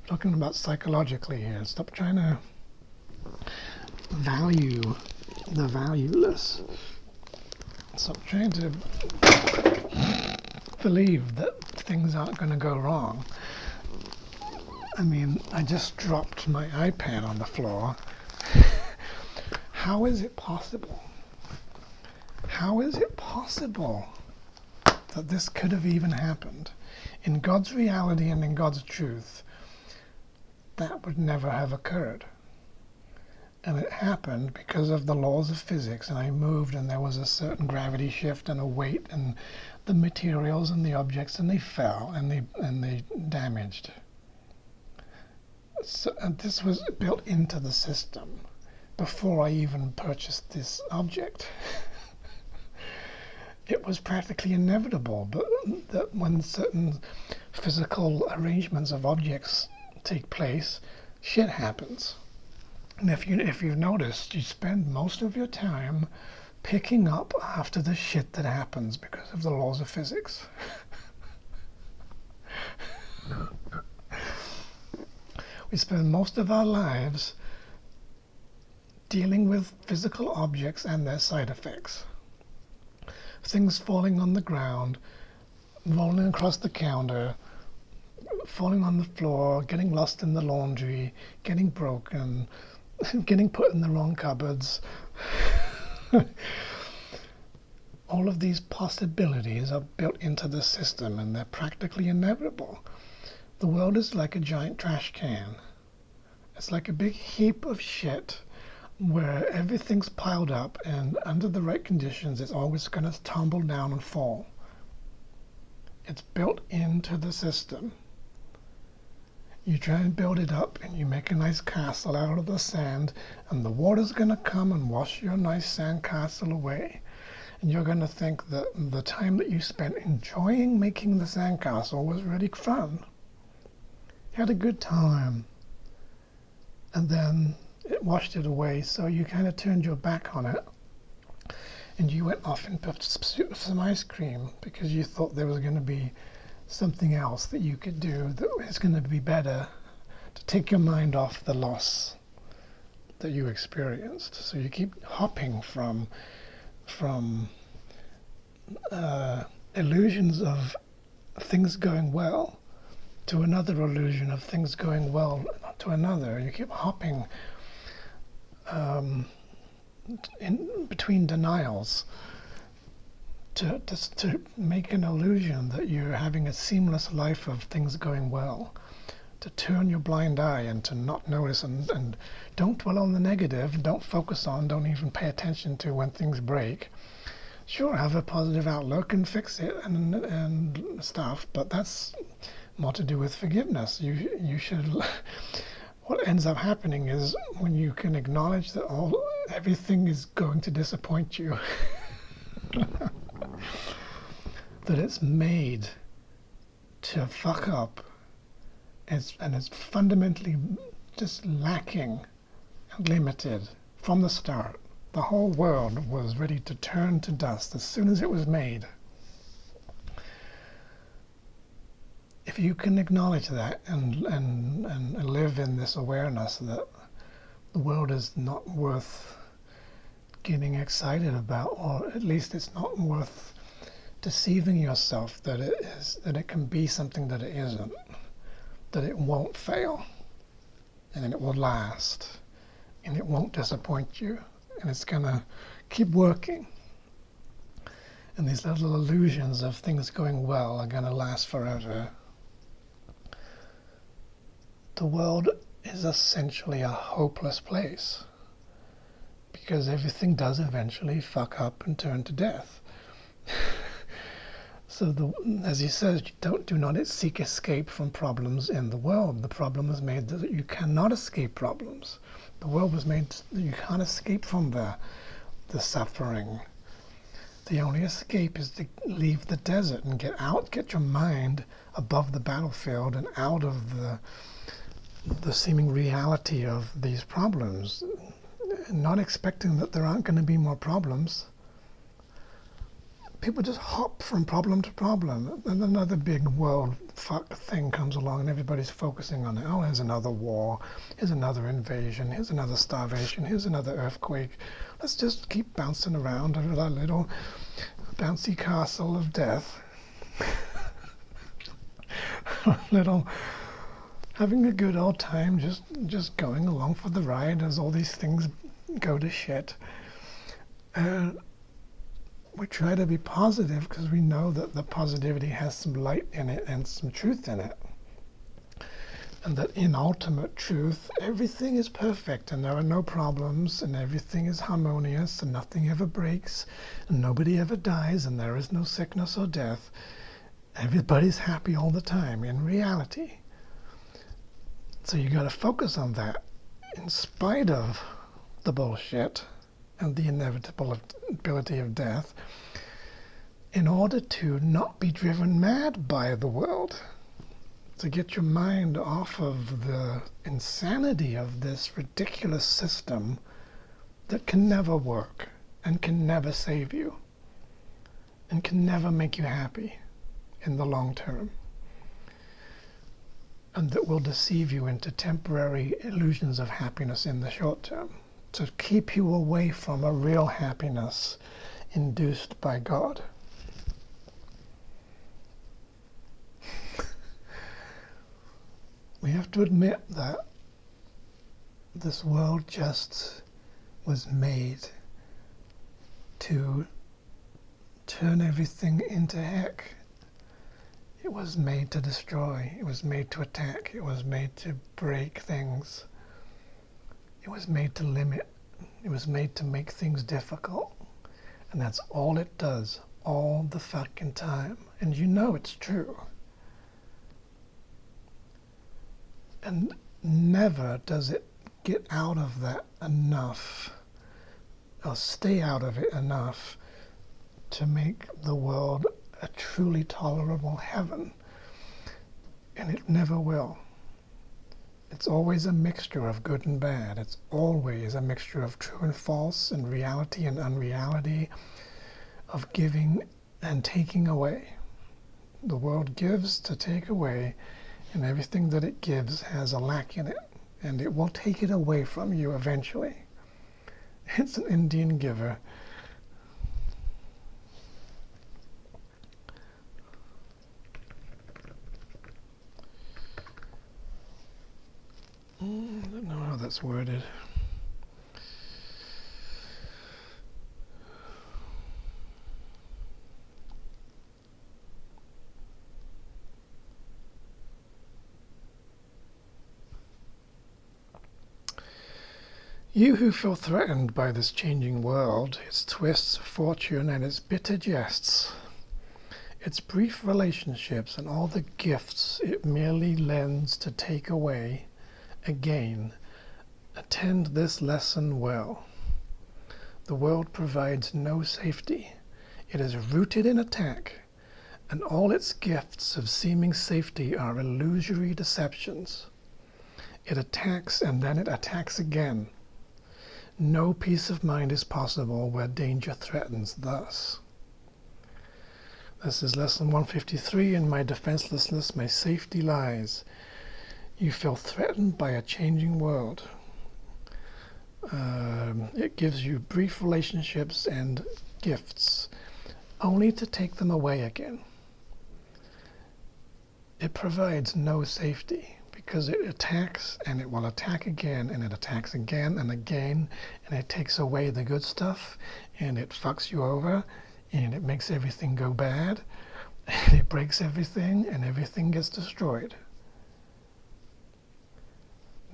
talking about psychologically here. Stop trying to value the valueless. Stop trying to believe that things aren't going to go wrong. I mean, I just dropped my iPad on the floor. How is it possible? How is it possible that this could have even happened? In God's reality and in God's truth, that would never have occurred. And it happened because of the laws of physics, and I moved, and there was a certain gravity shift and a weight, and the materials and the objects, and they fell, and they damaged. So, and this was built into the system before I even purchased this object. It was practically inevitable, but that when certain physical arrangements of objects take place, shit happens. And if you've noticed, you spend most of your time picking up after the shit that happens because of the laws of physics. We spend most of our lives dealing with physical objects and their side effects. Things falling on the ground, rolling across the counter, falling on the floor, getting lost in the laundry, getting broken, getting put in the wrong cupboards. All of these possibilities are built into the system, and they're practically inevitable. The world is like a giant trash can. It's like a big heap of shit where everything's piled up, and under the right conditions it's always going to tumble down and fall. It's built into the system. You try and build it up, and you make a nice castle out of the sand, and the water's going to come and wash your nice sand castle away. And you're going to think that the time that you spent enjoying making the sand castle was really fun. You had a good time. and then it washed it away, so you kind of turned your back on it, and you went off in pursuit of some ice cream because you thought there was going to be something else that you could do that was going to be better to take your mind off the loss that you experienced. So you keep hopping from illusions of things going well to another illusion of things going well to another. You keep hopping in between denials to make an illusion that you're having a seamless life of things going well, to turn your blind eye and to not notice and don't dwell on the negative, don't focus on, don't even pay attention to when things break. Sure, have a positive outlook and fix it and stuff, but that's more to do with forgiveness. You should. What ends up happening is when you can acknowledge that everything is going to disappoint you, that it's made to fuck up, and it's fundamentally just lacking and limited from the start. The whole world was ready to turn to dust as soon as it was made. If you can acknowledge that and live in this awareness that the world is not worth getting excited about, or at least it's not worth deceiving yourself that it is, that it can be something that it isn't, that it won't fail, and it will last, and it won't disappoint you, and it's gonna keep working. And these little illusions of things going well are gonna last forever. The world is essentially a hopeless place because everything does eventually fuck up and turn to death. So, as he says, do not seek escape from problems in the world. The problem is made that you cannot escape problems. The world was made that you can't escape from the suffering. The only escape is to leave the desert and get out, get your mind above the battlefield and out of the seeming reality of these problems, not expecting that there aren't going to be more problems. People just hop from problem to problem, and another big world fuck thing comes along and everybody's focusing on it. Oh, here's another war, here's another invasion, here's another starvation, here's another earthquake. Let's just keep bouncing around in our little bouncy castle of death. Little having a good old time, just going along for the ride as all these things go to shit. We try to be positive because we know that the positivity has some light in it and some truth in it. And that in ultimate truth, everything is perfect and there are no problems and everything is harmonious and nothing ever breaks and nobody ever dies and there is no sickness or death. Everybody's happy all the time in reality. So you got to focus on that in spite of the bullshit and the inevitability of death in order to not be driven mad by the world, to get your mind off of the insanity of this ridiculous system that can never work and can never save you and can never make you happy in the long term, and that will deceive you into temporary illusions of happiness in the short term, to keep you away from a real happiness induced by God. We have to admit that this world just was made to turn everything into heck. It was made to destroy. It was made to attack. It was made to break things. It was made to limit. It was made to make things difficult. And that's all it does all the fucking time. And you know it's true. And never does it get out of that enough, or stay out of it enough to make the world a truly tolerable heaven. And it never will. It's always a mixture of good and bad. It's always a mixture of true and false, and reality and unreality, of giving and taking away. The world gives to take away, and everything that it gives has a lack in it, and it will take it away from you eventually. It's an Indian giver. I don't know how that's worded. You who feel threatened by this changing world, its twists of fortune and its bitter jests, its brief relationships and all the gifts it merely lends to take away, again, attend this lesson well. The world provides no safety. It is rooted in attack, and all its gifts of seeming safety are illusory deceptions. It attacks and then it attacks again. No peace of mind is possible where danger threatens thus. This is lesson 153. In my defenselessness, my safety lies. You feel threatened by a changing world. It gives you brief relationships and gifts, only to take them away again. It provides no safety, because it attacks, and it will attack again, and it attacks again and again, and it takes away the good stuff, and it fucks you over, and it makes everything go bad, and it breaks everything, and everything gets destroyed.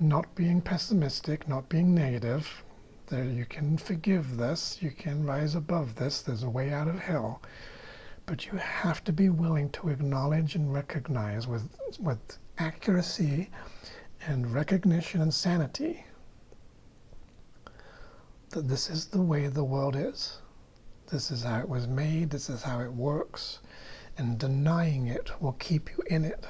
Not being pessimistic, not being negative, that you can forgive this, you can rise above this, there's a way out of hell, but you have to be willing to acknowledge and recognize with accuracy and recognition and sanity that this is the way the world is. This is how it was made, this is how it works, and denying it will keep you in it.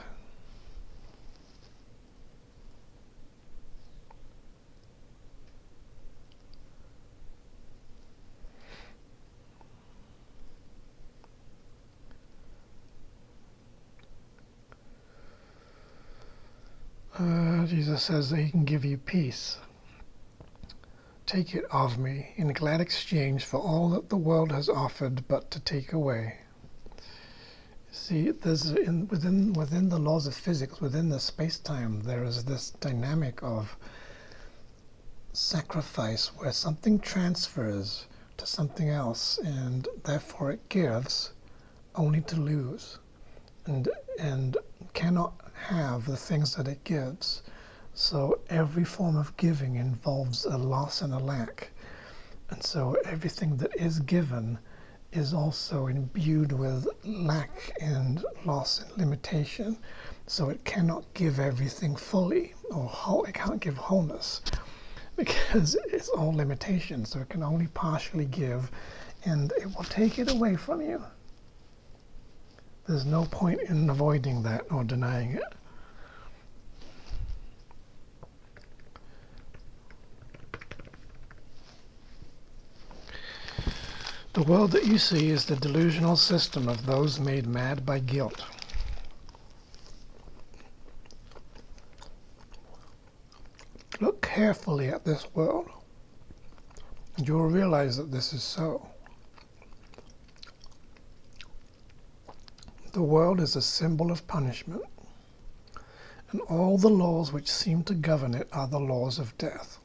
Jesus says that he can give you peace. Take it of me in glad exchange for all that the world has offered but to take away. See, there's within the laws of physics, within the space-time, there is this dynamic of sacrifice where something transfers to something else, and therefore it gives only to lose, and cannot have the things that it gives. So every form of giving involves a loss and a lack. And so everything that is given is also imbued with lack and loss and limitation. So it cannot give everything fully, or it can't give wholeness, because it's all limitation. So it can only partially give, and it will take it away from you. There's no point in avoiding that or denying it. The world that you see is the delusional system of those made mad by guilt. Look carefully at this world, and you will realize that this is so. The world is a symbol of punishment, and all the laws which seem to govern it are the laws of death.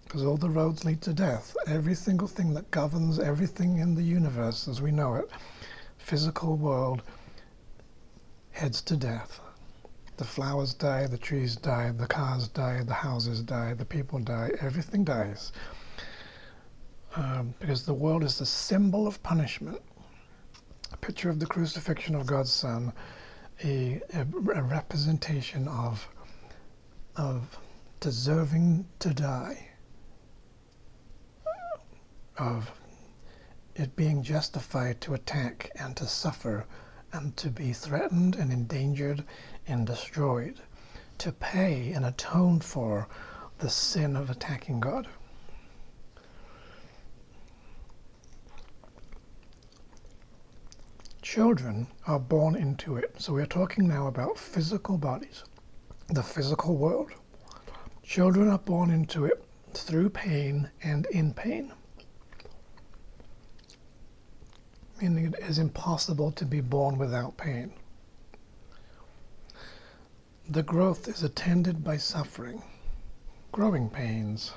Because all the roads lead to death. Every single thing that governs everything in the universe as we know it, physical world, heads to death. The flowers die, the trees die, the cars die, the houses die, the people die, everything dies. Because the world is the symbol of punishment. A picture of the crucifixion of God's Son, a representation of deserving to die, of it being justified to attack and to suffer and to be threatened and endangered and destroyed, to pay and atone for the sin of attacking God. Children are born into it. So we're talking now about physical bodies, the physical world. Children are born into it through pain and in pain. Meaning it is impossible to be born without pain. The growth is attended by suffering, growing pains.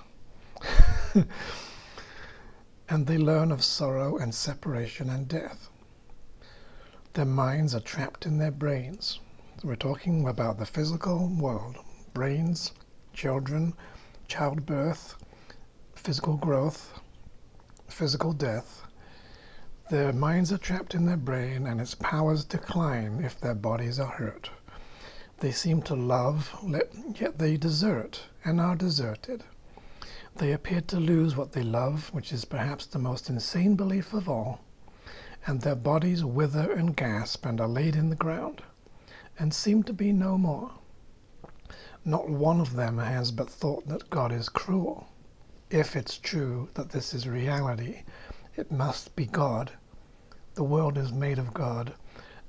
And they learn of sorrow and separation and death. Their minds are trapped in their brains. So we're talking about the physical world. Brains, children, childbirth, physical growth, physical death. Their minds are trapped in their brain, and its powers decline if their bodies are hurt. They seem to love, yet they desert and are deserted. They appear to lose what they love, which is perhaps the most insane belief of all, and their bodies wither and gasp and are laid in the ground, and seem to be no more. Not one of them has but thought that God is cruel. If it's true that this is reality, it must be God. The world is made of God,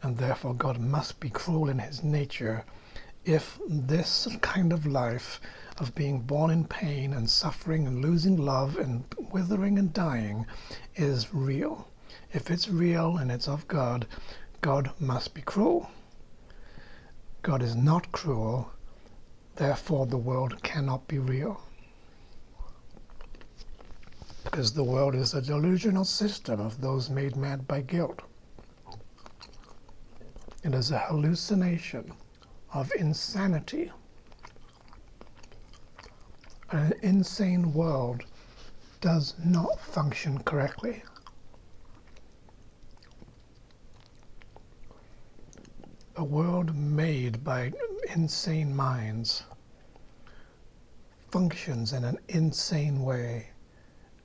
and therefore God must be cruel in his nature if this kind of life of being born in pain and suffering and losing love and withering and dying is real. If it's real and it's of God, God must be cruel. God is not cruel, therefore the world cannot be real. Because the world is a delusional system of those made mad by guilt. It is a hallucination of insanity. An insane world does not function correctly. A world made by insane minds functions in an insane way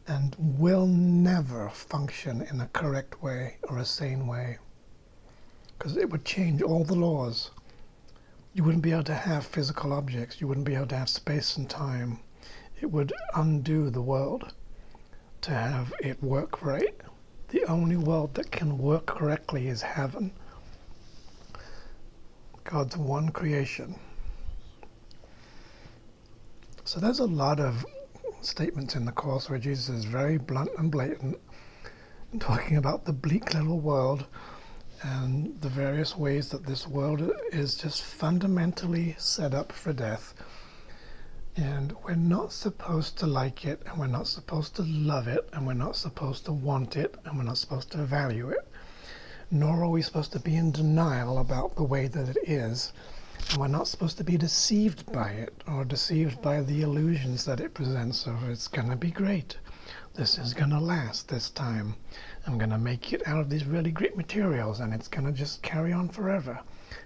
and will never function in a correct way or a sane way, because it would change all the laws. You wouldn't be able to have physical objects. You wouldn't be able to have space and time. It would undo the world to have it work right. The only world that can work correctly is heaven, God's one creation. So there's a lot of statements in the Course where Jesus is very blunt and blatant, talking about the bleak little world and the various ways that this world is just fundamentally set up for death. And we're not supposed to like it, and we're not supposed to love it, and we're not supposed to want it, and we're not supposed to value it. Nor are we supposed to be in denial about the way that it is. And we're not supposed to be deceived by it, or deceived by the illusions that it presents of it's going to be great. This is going to last this time. I'm going to make it out of these really great materials, and it's going to just carry on forever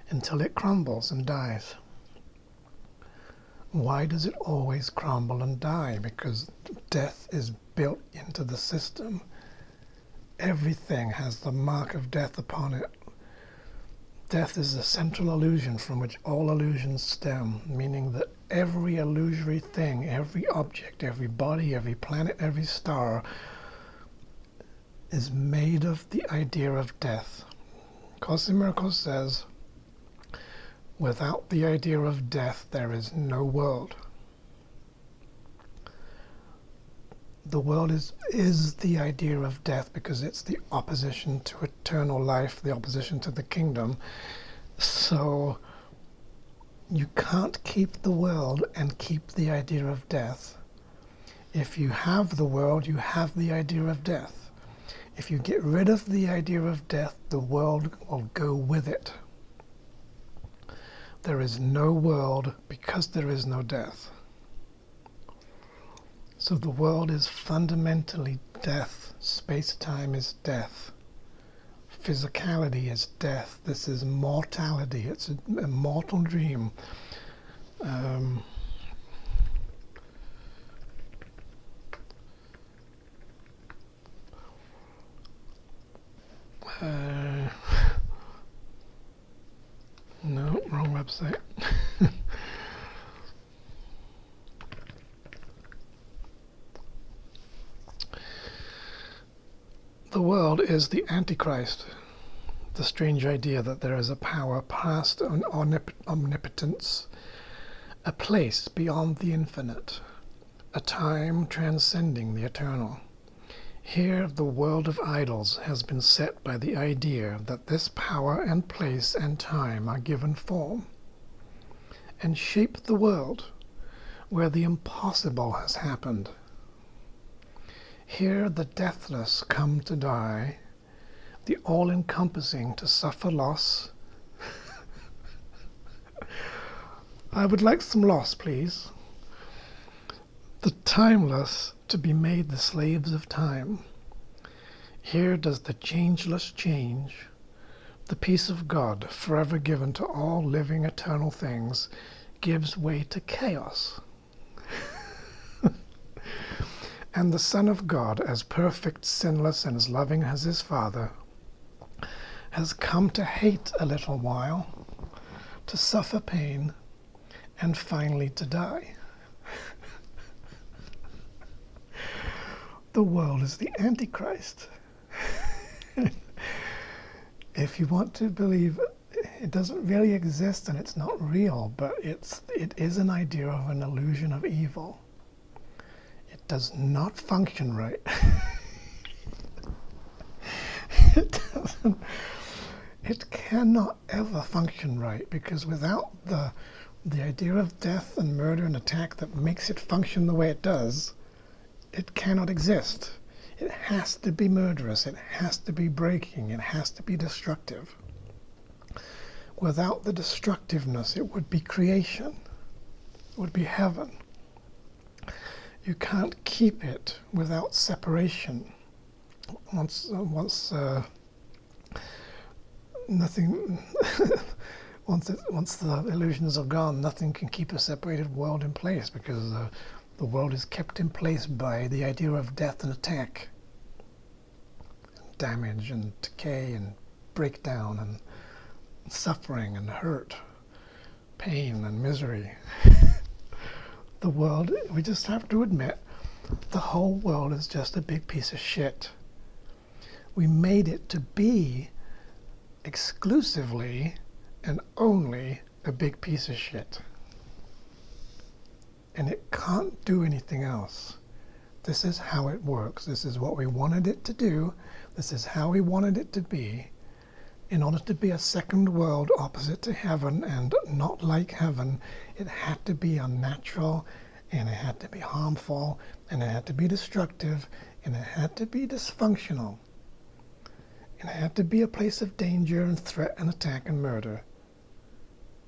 until it crumbles and dies. Why does it always crumble and die? Because death is built into the system. Everything has the mark of death upon it. Death is the central illusion from which all illusions stem, meaning that every illusory thing, every object, every body, every planet, every star is made of the idea of death. Course in Miracles says, without the idea of death, there is no world. The world is the idea of death because it's the opposition to eternal life, the opposition to the kingdom. So you can't keep the world and keep the idea of death. If you have the world, you have the idea of death. If you get rid of the idea of death, the world will go with it. There is no world because there is no death. So the world is fundamentally death. Space-time is death. Physicality is death. This is mortality. It's a mortal dream. website. The world is the Antichrist. The strange idea that there is a power past omnipotence, a place beyond the infinite, a time transcending the eternal. Here the world of idols has been set by the idea that this power and place and time are given form, and shape the world where the impossible has happened. Here the deathless come to die, the all-encompassing to suffer loss. I would like some loss, please. The timeless to be made the slaves of time. Here does the changeless change. The peace of God, forever given to all living eternal things, gives way to chaos. And the Son of God, as perfect, sinless, and as loving as his Father, has come to hate a little while, to suffer pain, and finally to die. The world is the Antichrist. If you want to believe it doesn't really exist and it's not real, but it is an idea of an illusion of evil. It does not function right. It cannot ever function right, because without the idea of death and murder and attack that makes it function the way it does, it cannot exist. It has to be murderous, it has to be breaking, it has to be destructive. Without the destructiveness, it would be creation, it would be heaven. You can't keep it without separation. Once nothing, once the illusions are gone, nothing can keep a separated world in place, because the world is kept in place by the idea of death and attack, and damage and decay and breakdown and suffering and hurt, pain and misery. The world, we just have to admit, the whole world is just a big piece of shit. We made it to be exclusively and only a big piece of shit. And it can't do anything else. This is how it works. This is what we wanted it to do. This is how we wanted it to be. In order to be a second world opposite to heaven and not like heaven, it had to be unnatural, and it had to be harmful, and it had to be destructive, and it had to be dysfunctional. And it had to be a place of danger and threat and attack and murder,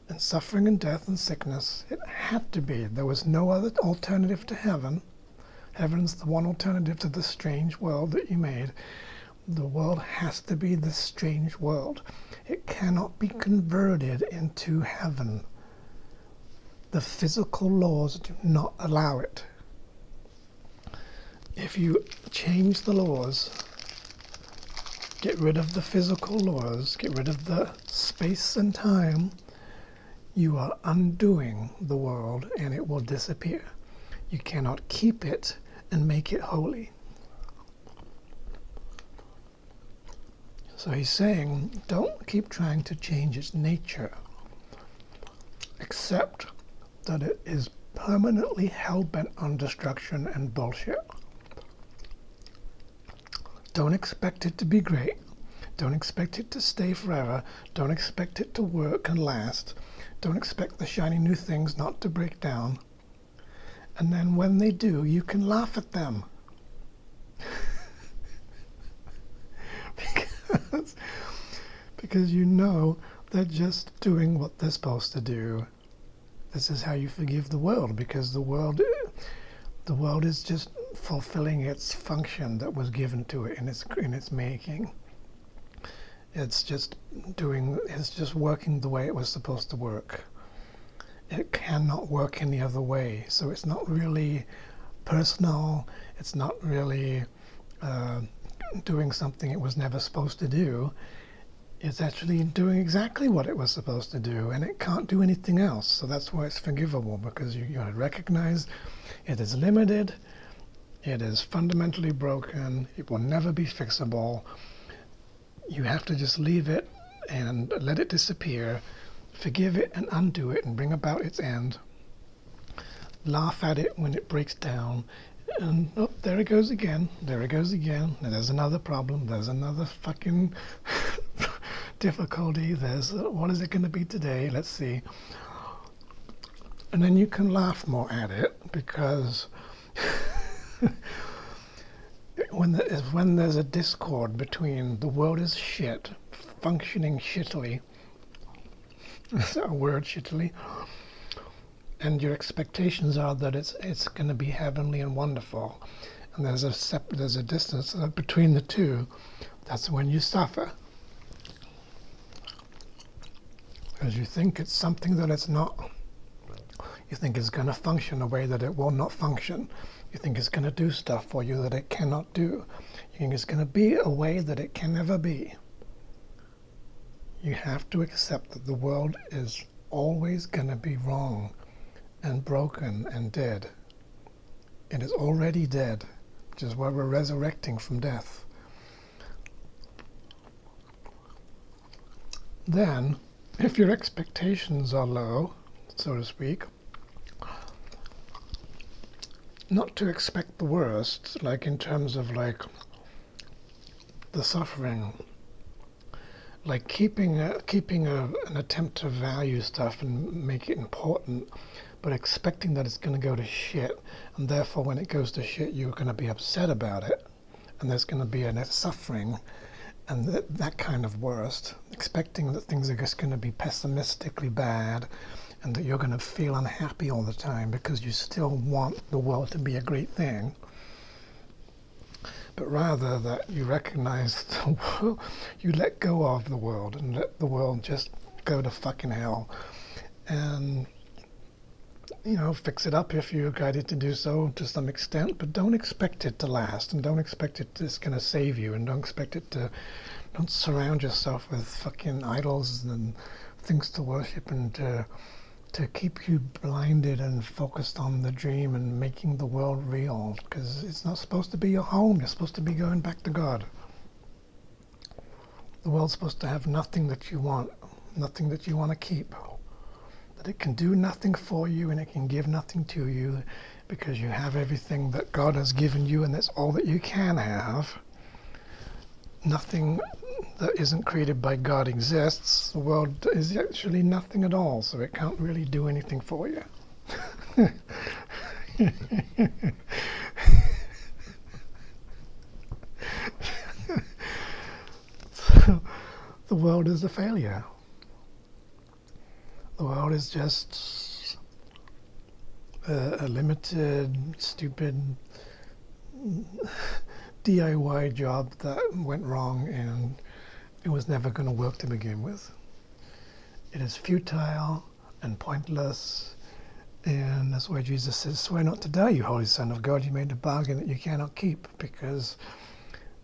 and suffering and death and sickness. It had to be. There was no other alternative to heaven. Heaven's the one alternative to this strange world that you made. The world has to be this strange world. It cannot be converted into heaven. The physical laws do not allow it. If you change the laws, get rid of the physical laws, get rid of the space and time, you are undoing the world and it will disappear. You cannot keep it and make it holy. So he's saying, don't keep trying to change its nature. Accept that it is permanently hell-bent on destruction and bullshit. Don't expect it to be great. Don't expect it to stay forever. Don't expect it to work and last. Don't expect the shiny new things not to break down. And then when they do, you can laugh at them. Because you know they're just doing what they're supposed to do. This is how you forgive the world, because the world is just fulfilling its function that was given to it in its making. It's just working the way it was supposed to work. It cannot work any other way. So it's not really personal. It's not really doing something it was never supposed to do. It's actually doing exactly what it was supposed to do, and it can't do anything else. So that's why it's forgivable, because you gotta recognize it is limited, it is fundamentally broken, it will never be fixable. You have to just leave it and let it disappear, forgive it and undo it and bring about its end. Laugh at it when it breaks down, and oh, there it goes again, there it goes again, and there's another problem, there's another fucking difficulty, there's what is it going to be today, let's see. And then you can laugh more at it, because when there's a discord between the world is shit, functioning shittily, is that a word, shittily, and your expectations are that it's going to be heavenly and wonderful, and there's a distance between the two, that's when you suffer. Because you think it's something that it's not. You think it's going to function a way that it will not function. You think it's going to do stuff for you that it cannot do. You think it's going to be a way that it can never be. You have to accept that the world is always going to be wrong and broken and dead. It is already dead, which is why we're resurrecting from death. Then, if your expectations are low, so to speak, not to expect the worst, like in terms of like the suffering, like keeping an attempt to value stuff and make it important, but expecting that it's going to go to shit, and therefore when it goes to shit you're going to be upset about it, and there's going to be a suffering, and that kind of worst, expecting that things are just going to be pessimistically bad, and that you're going to feel unhappy all the time because you still want the world to be a great thing, but rather that you recognize the world, you let go of the world and let the world just go to fucking hell, and fix it up if you're guided to do so to some extent, but don't expect it to last, and don't expect it's going to save you, and don't surround yourself with fucking idols and things to worship and to keep you blinded and focused on the dream and making the world real, because it's not supposed to be your home. You're supposed to be going back to God. The world's supposed to have nothing that you want, nothing that you want to keep. That it can do nothing for you and it can give nothing to you, because you have everything that God has given you, and that's all that you can have. Nothing that isn't created by God exists. The world is actually nothing at all, so it can't really do anything for you. So the world is a failure. The world is just a limited, stupid DIY job that went wrong, and it was never going to work to begin with. It is futile and pointless, and that's why Jesus says, "Swear not to die, you holy Son of God. You made a bargain that you cannot keep, because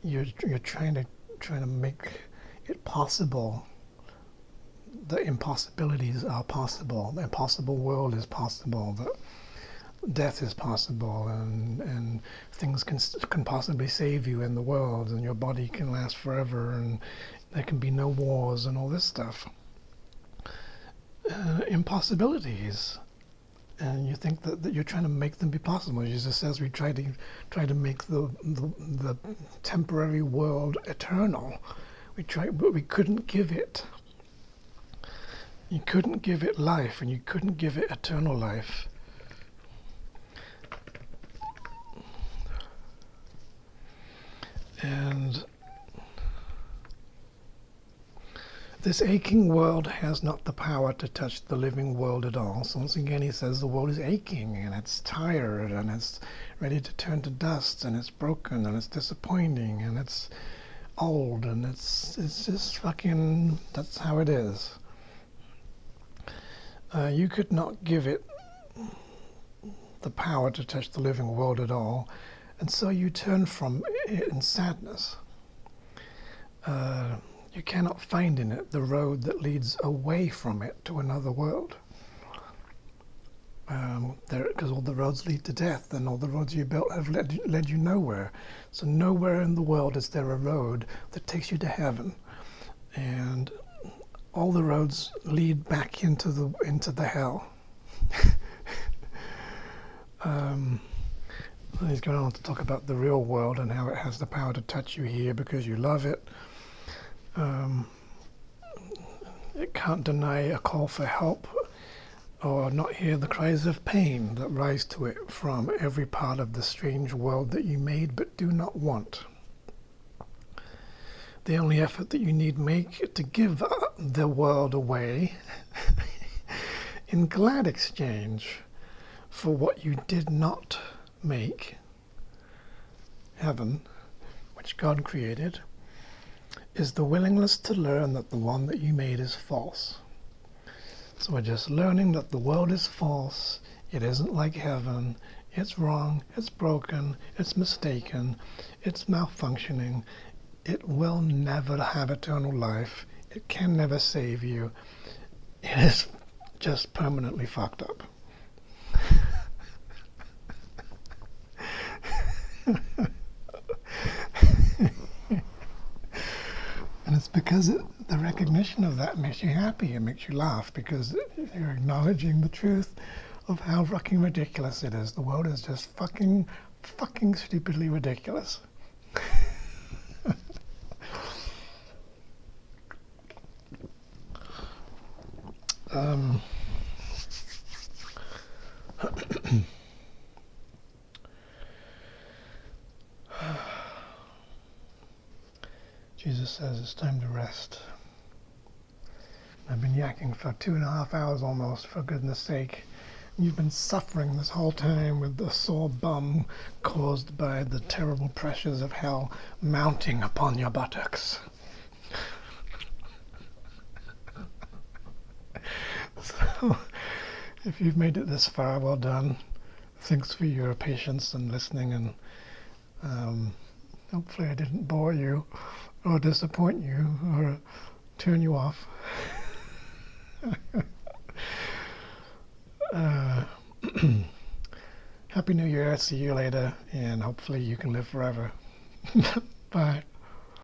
you're trying to make it possible. The impossibilities are possible. The impossible world is possible. That death is possible, and things can possibly save you in the world, and your body can last forever, and there can be no wars and all this stuff. Impossibilities, and you think that you're trying to make them be possible. Jesus says we try to make the temporary world eternal. We tried, but we couldn't give it. You couldn't give it life, and you couldn't give it eternal life. And this aching world has not the power to touch the living world at all. So once again he says the world is aching, and it's tired, and it's ready to turn to dust, and it's broken, and it's disappointing, and it's old, and it's just fucking, that's how it is. You could not give it the power to touch the living world at all, and so you turn from it in sadness. You cannot find in it the road that leads away from it to another world. Because all the roads lead to death, and all the roads you built have led you nowhere. So nowhere in the world is there a road that takes you to heaven, and all the roads lead back into the hell. He's going on to talk about the real world and how it has the power to touch you here because you love it. It can't deny a call for help or not hear the cries of pain that rise to it from every part of the strange world that you made but do not want. The only effort that you need make to give the world away in glad exchange for what you did not make, heaven, which God created, is the willingness to learn that the one that you made is false. So we're just learning that the world is false. It isn't like heaven. It's wrong. It's broken. It's mistaken. It's malfunctioning. It will never have eternal life. It can never save you. It is just permanently fucked up. And it's because the recognition of that makes you happy. It makes you laugh because you're acknowledging the truth of how fucking ridiculous it is. The world is just fucking stupidly ridiculous. Jesus says it's time to rest. I've been yakking for 2.5 hours almost, for goodness sake. You've been suffering this whole time with the sore bum caused by the terrible pressures of hell mounting upon your buttocks. So, if you've made it this far, well done. Thanks for your patience and listening, and hopefully I didn't bore you or disappoint you or turn you off. Happy New Year. See you later, and hopefully you can live forever. Bye.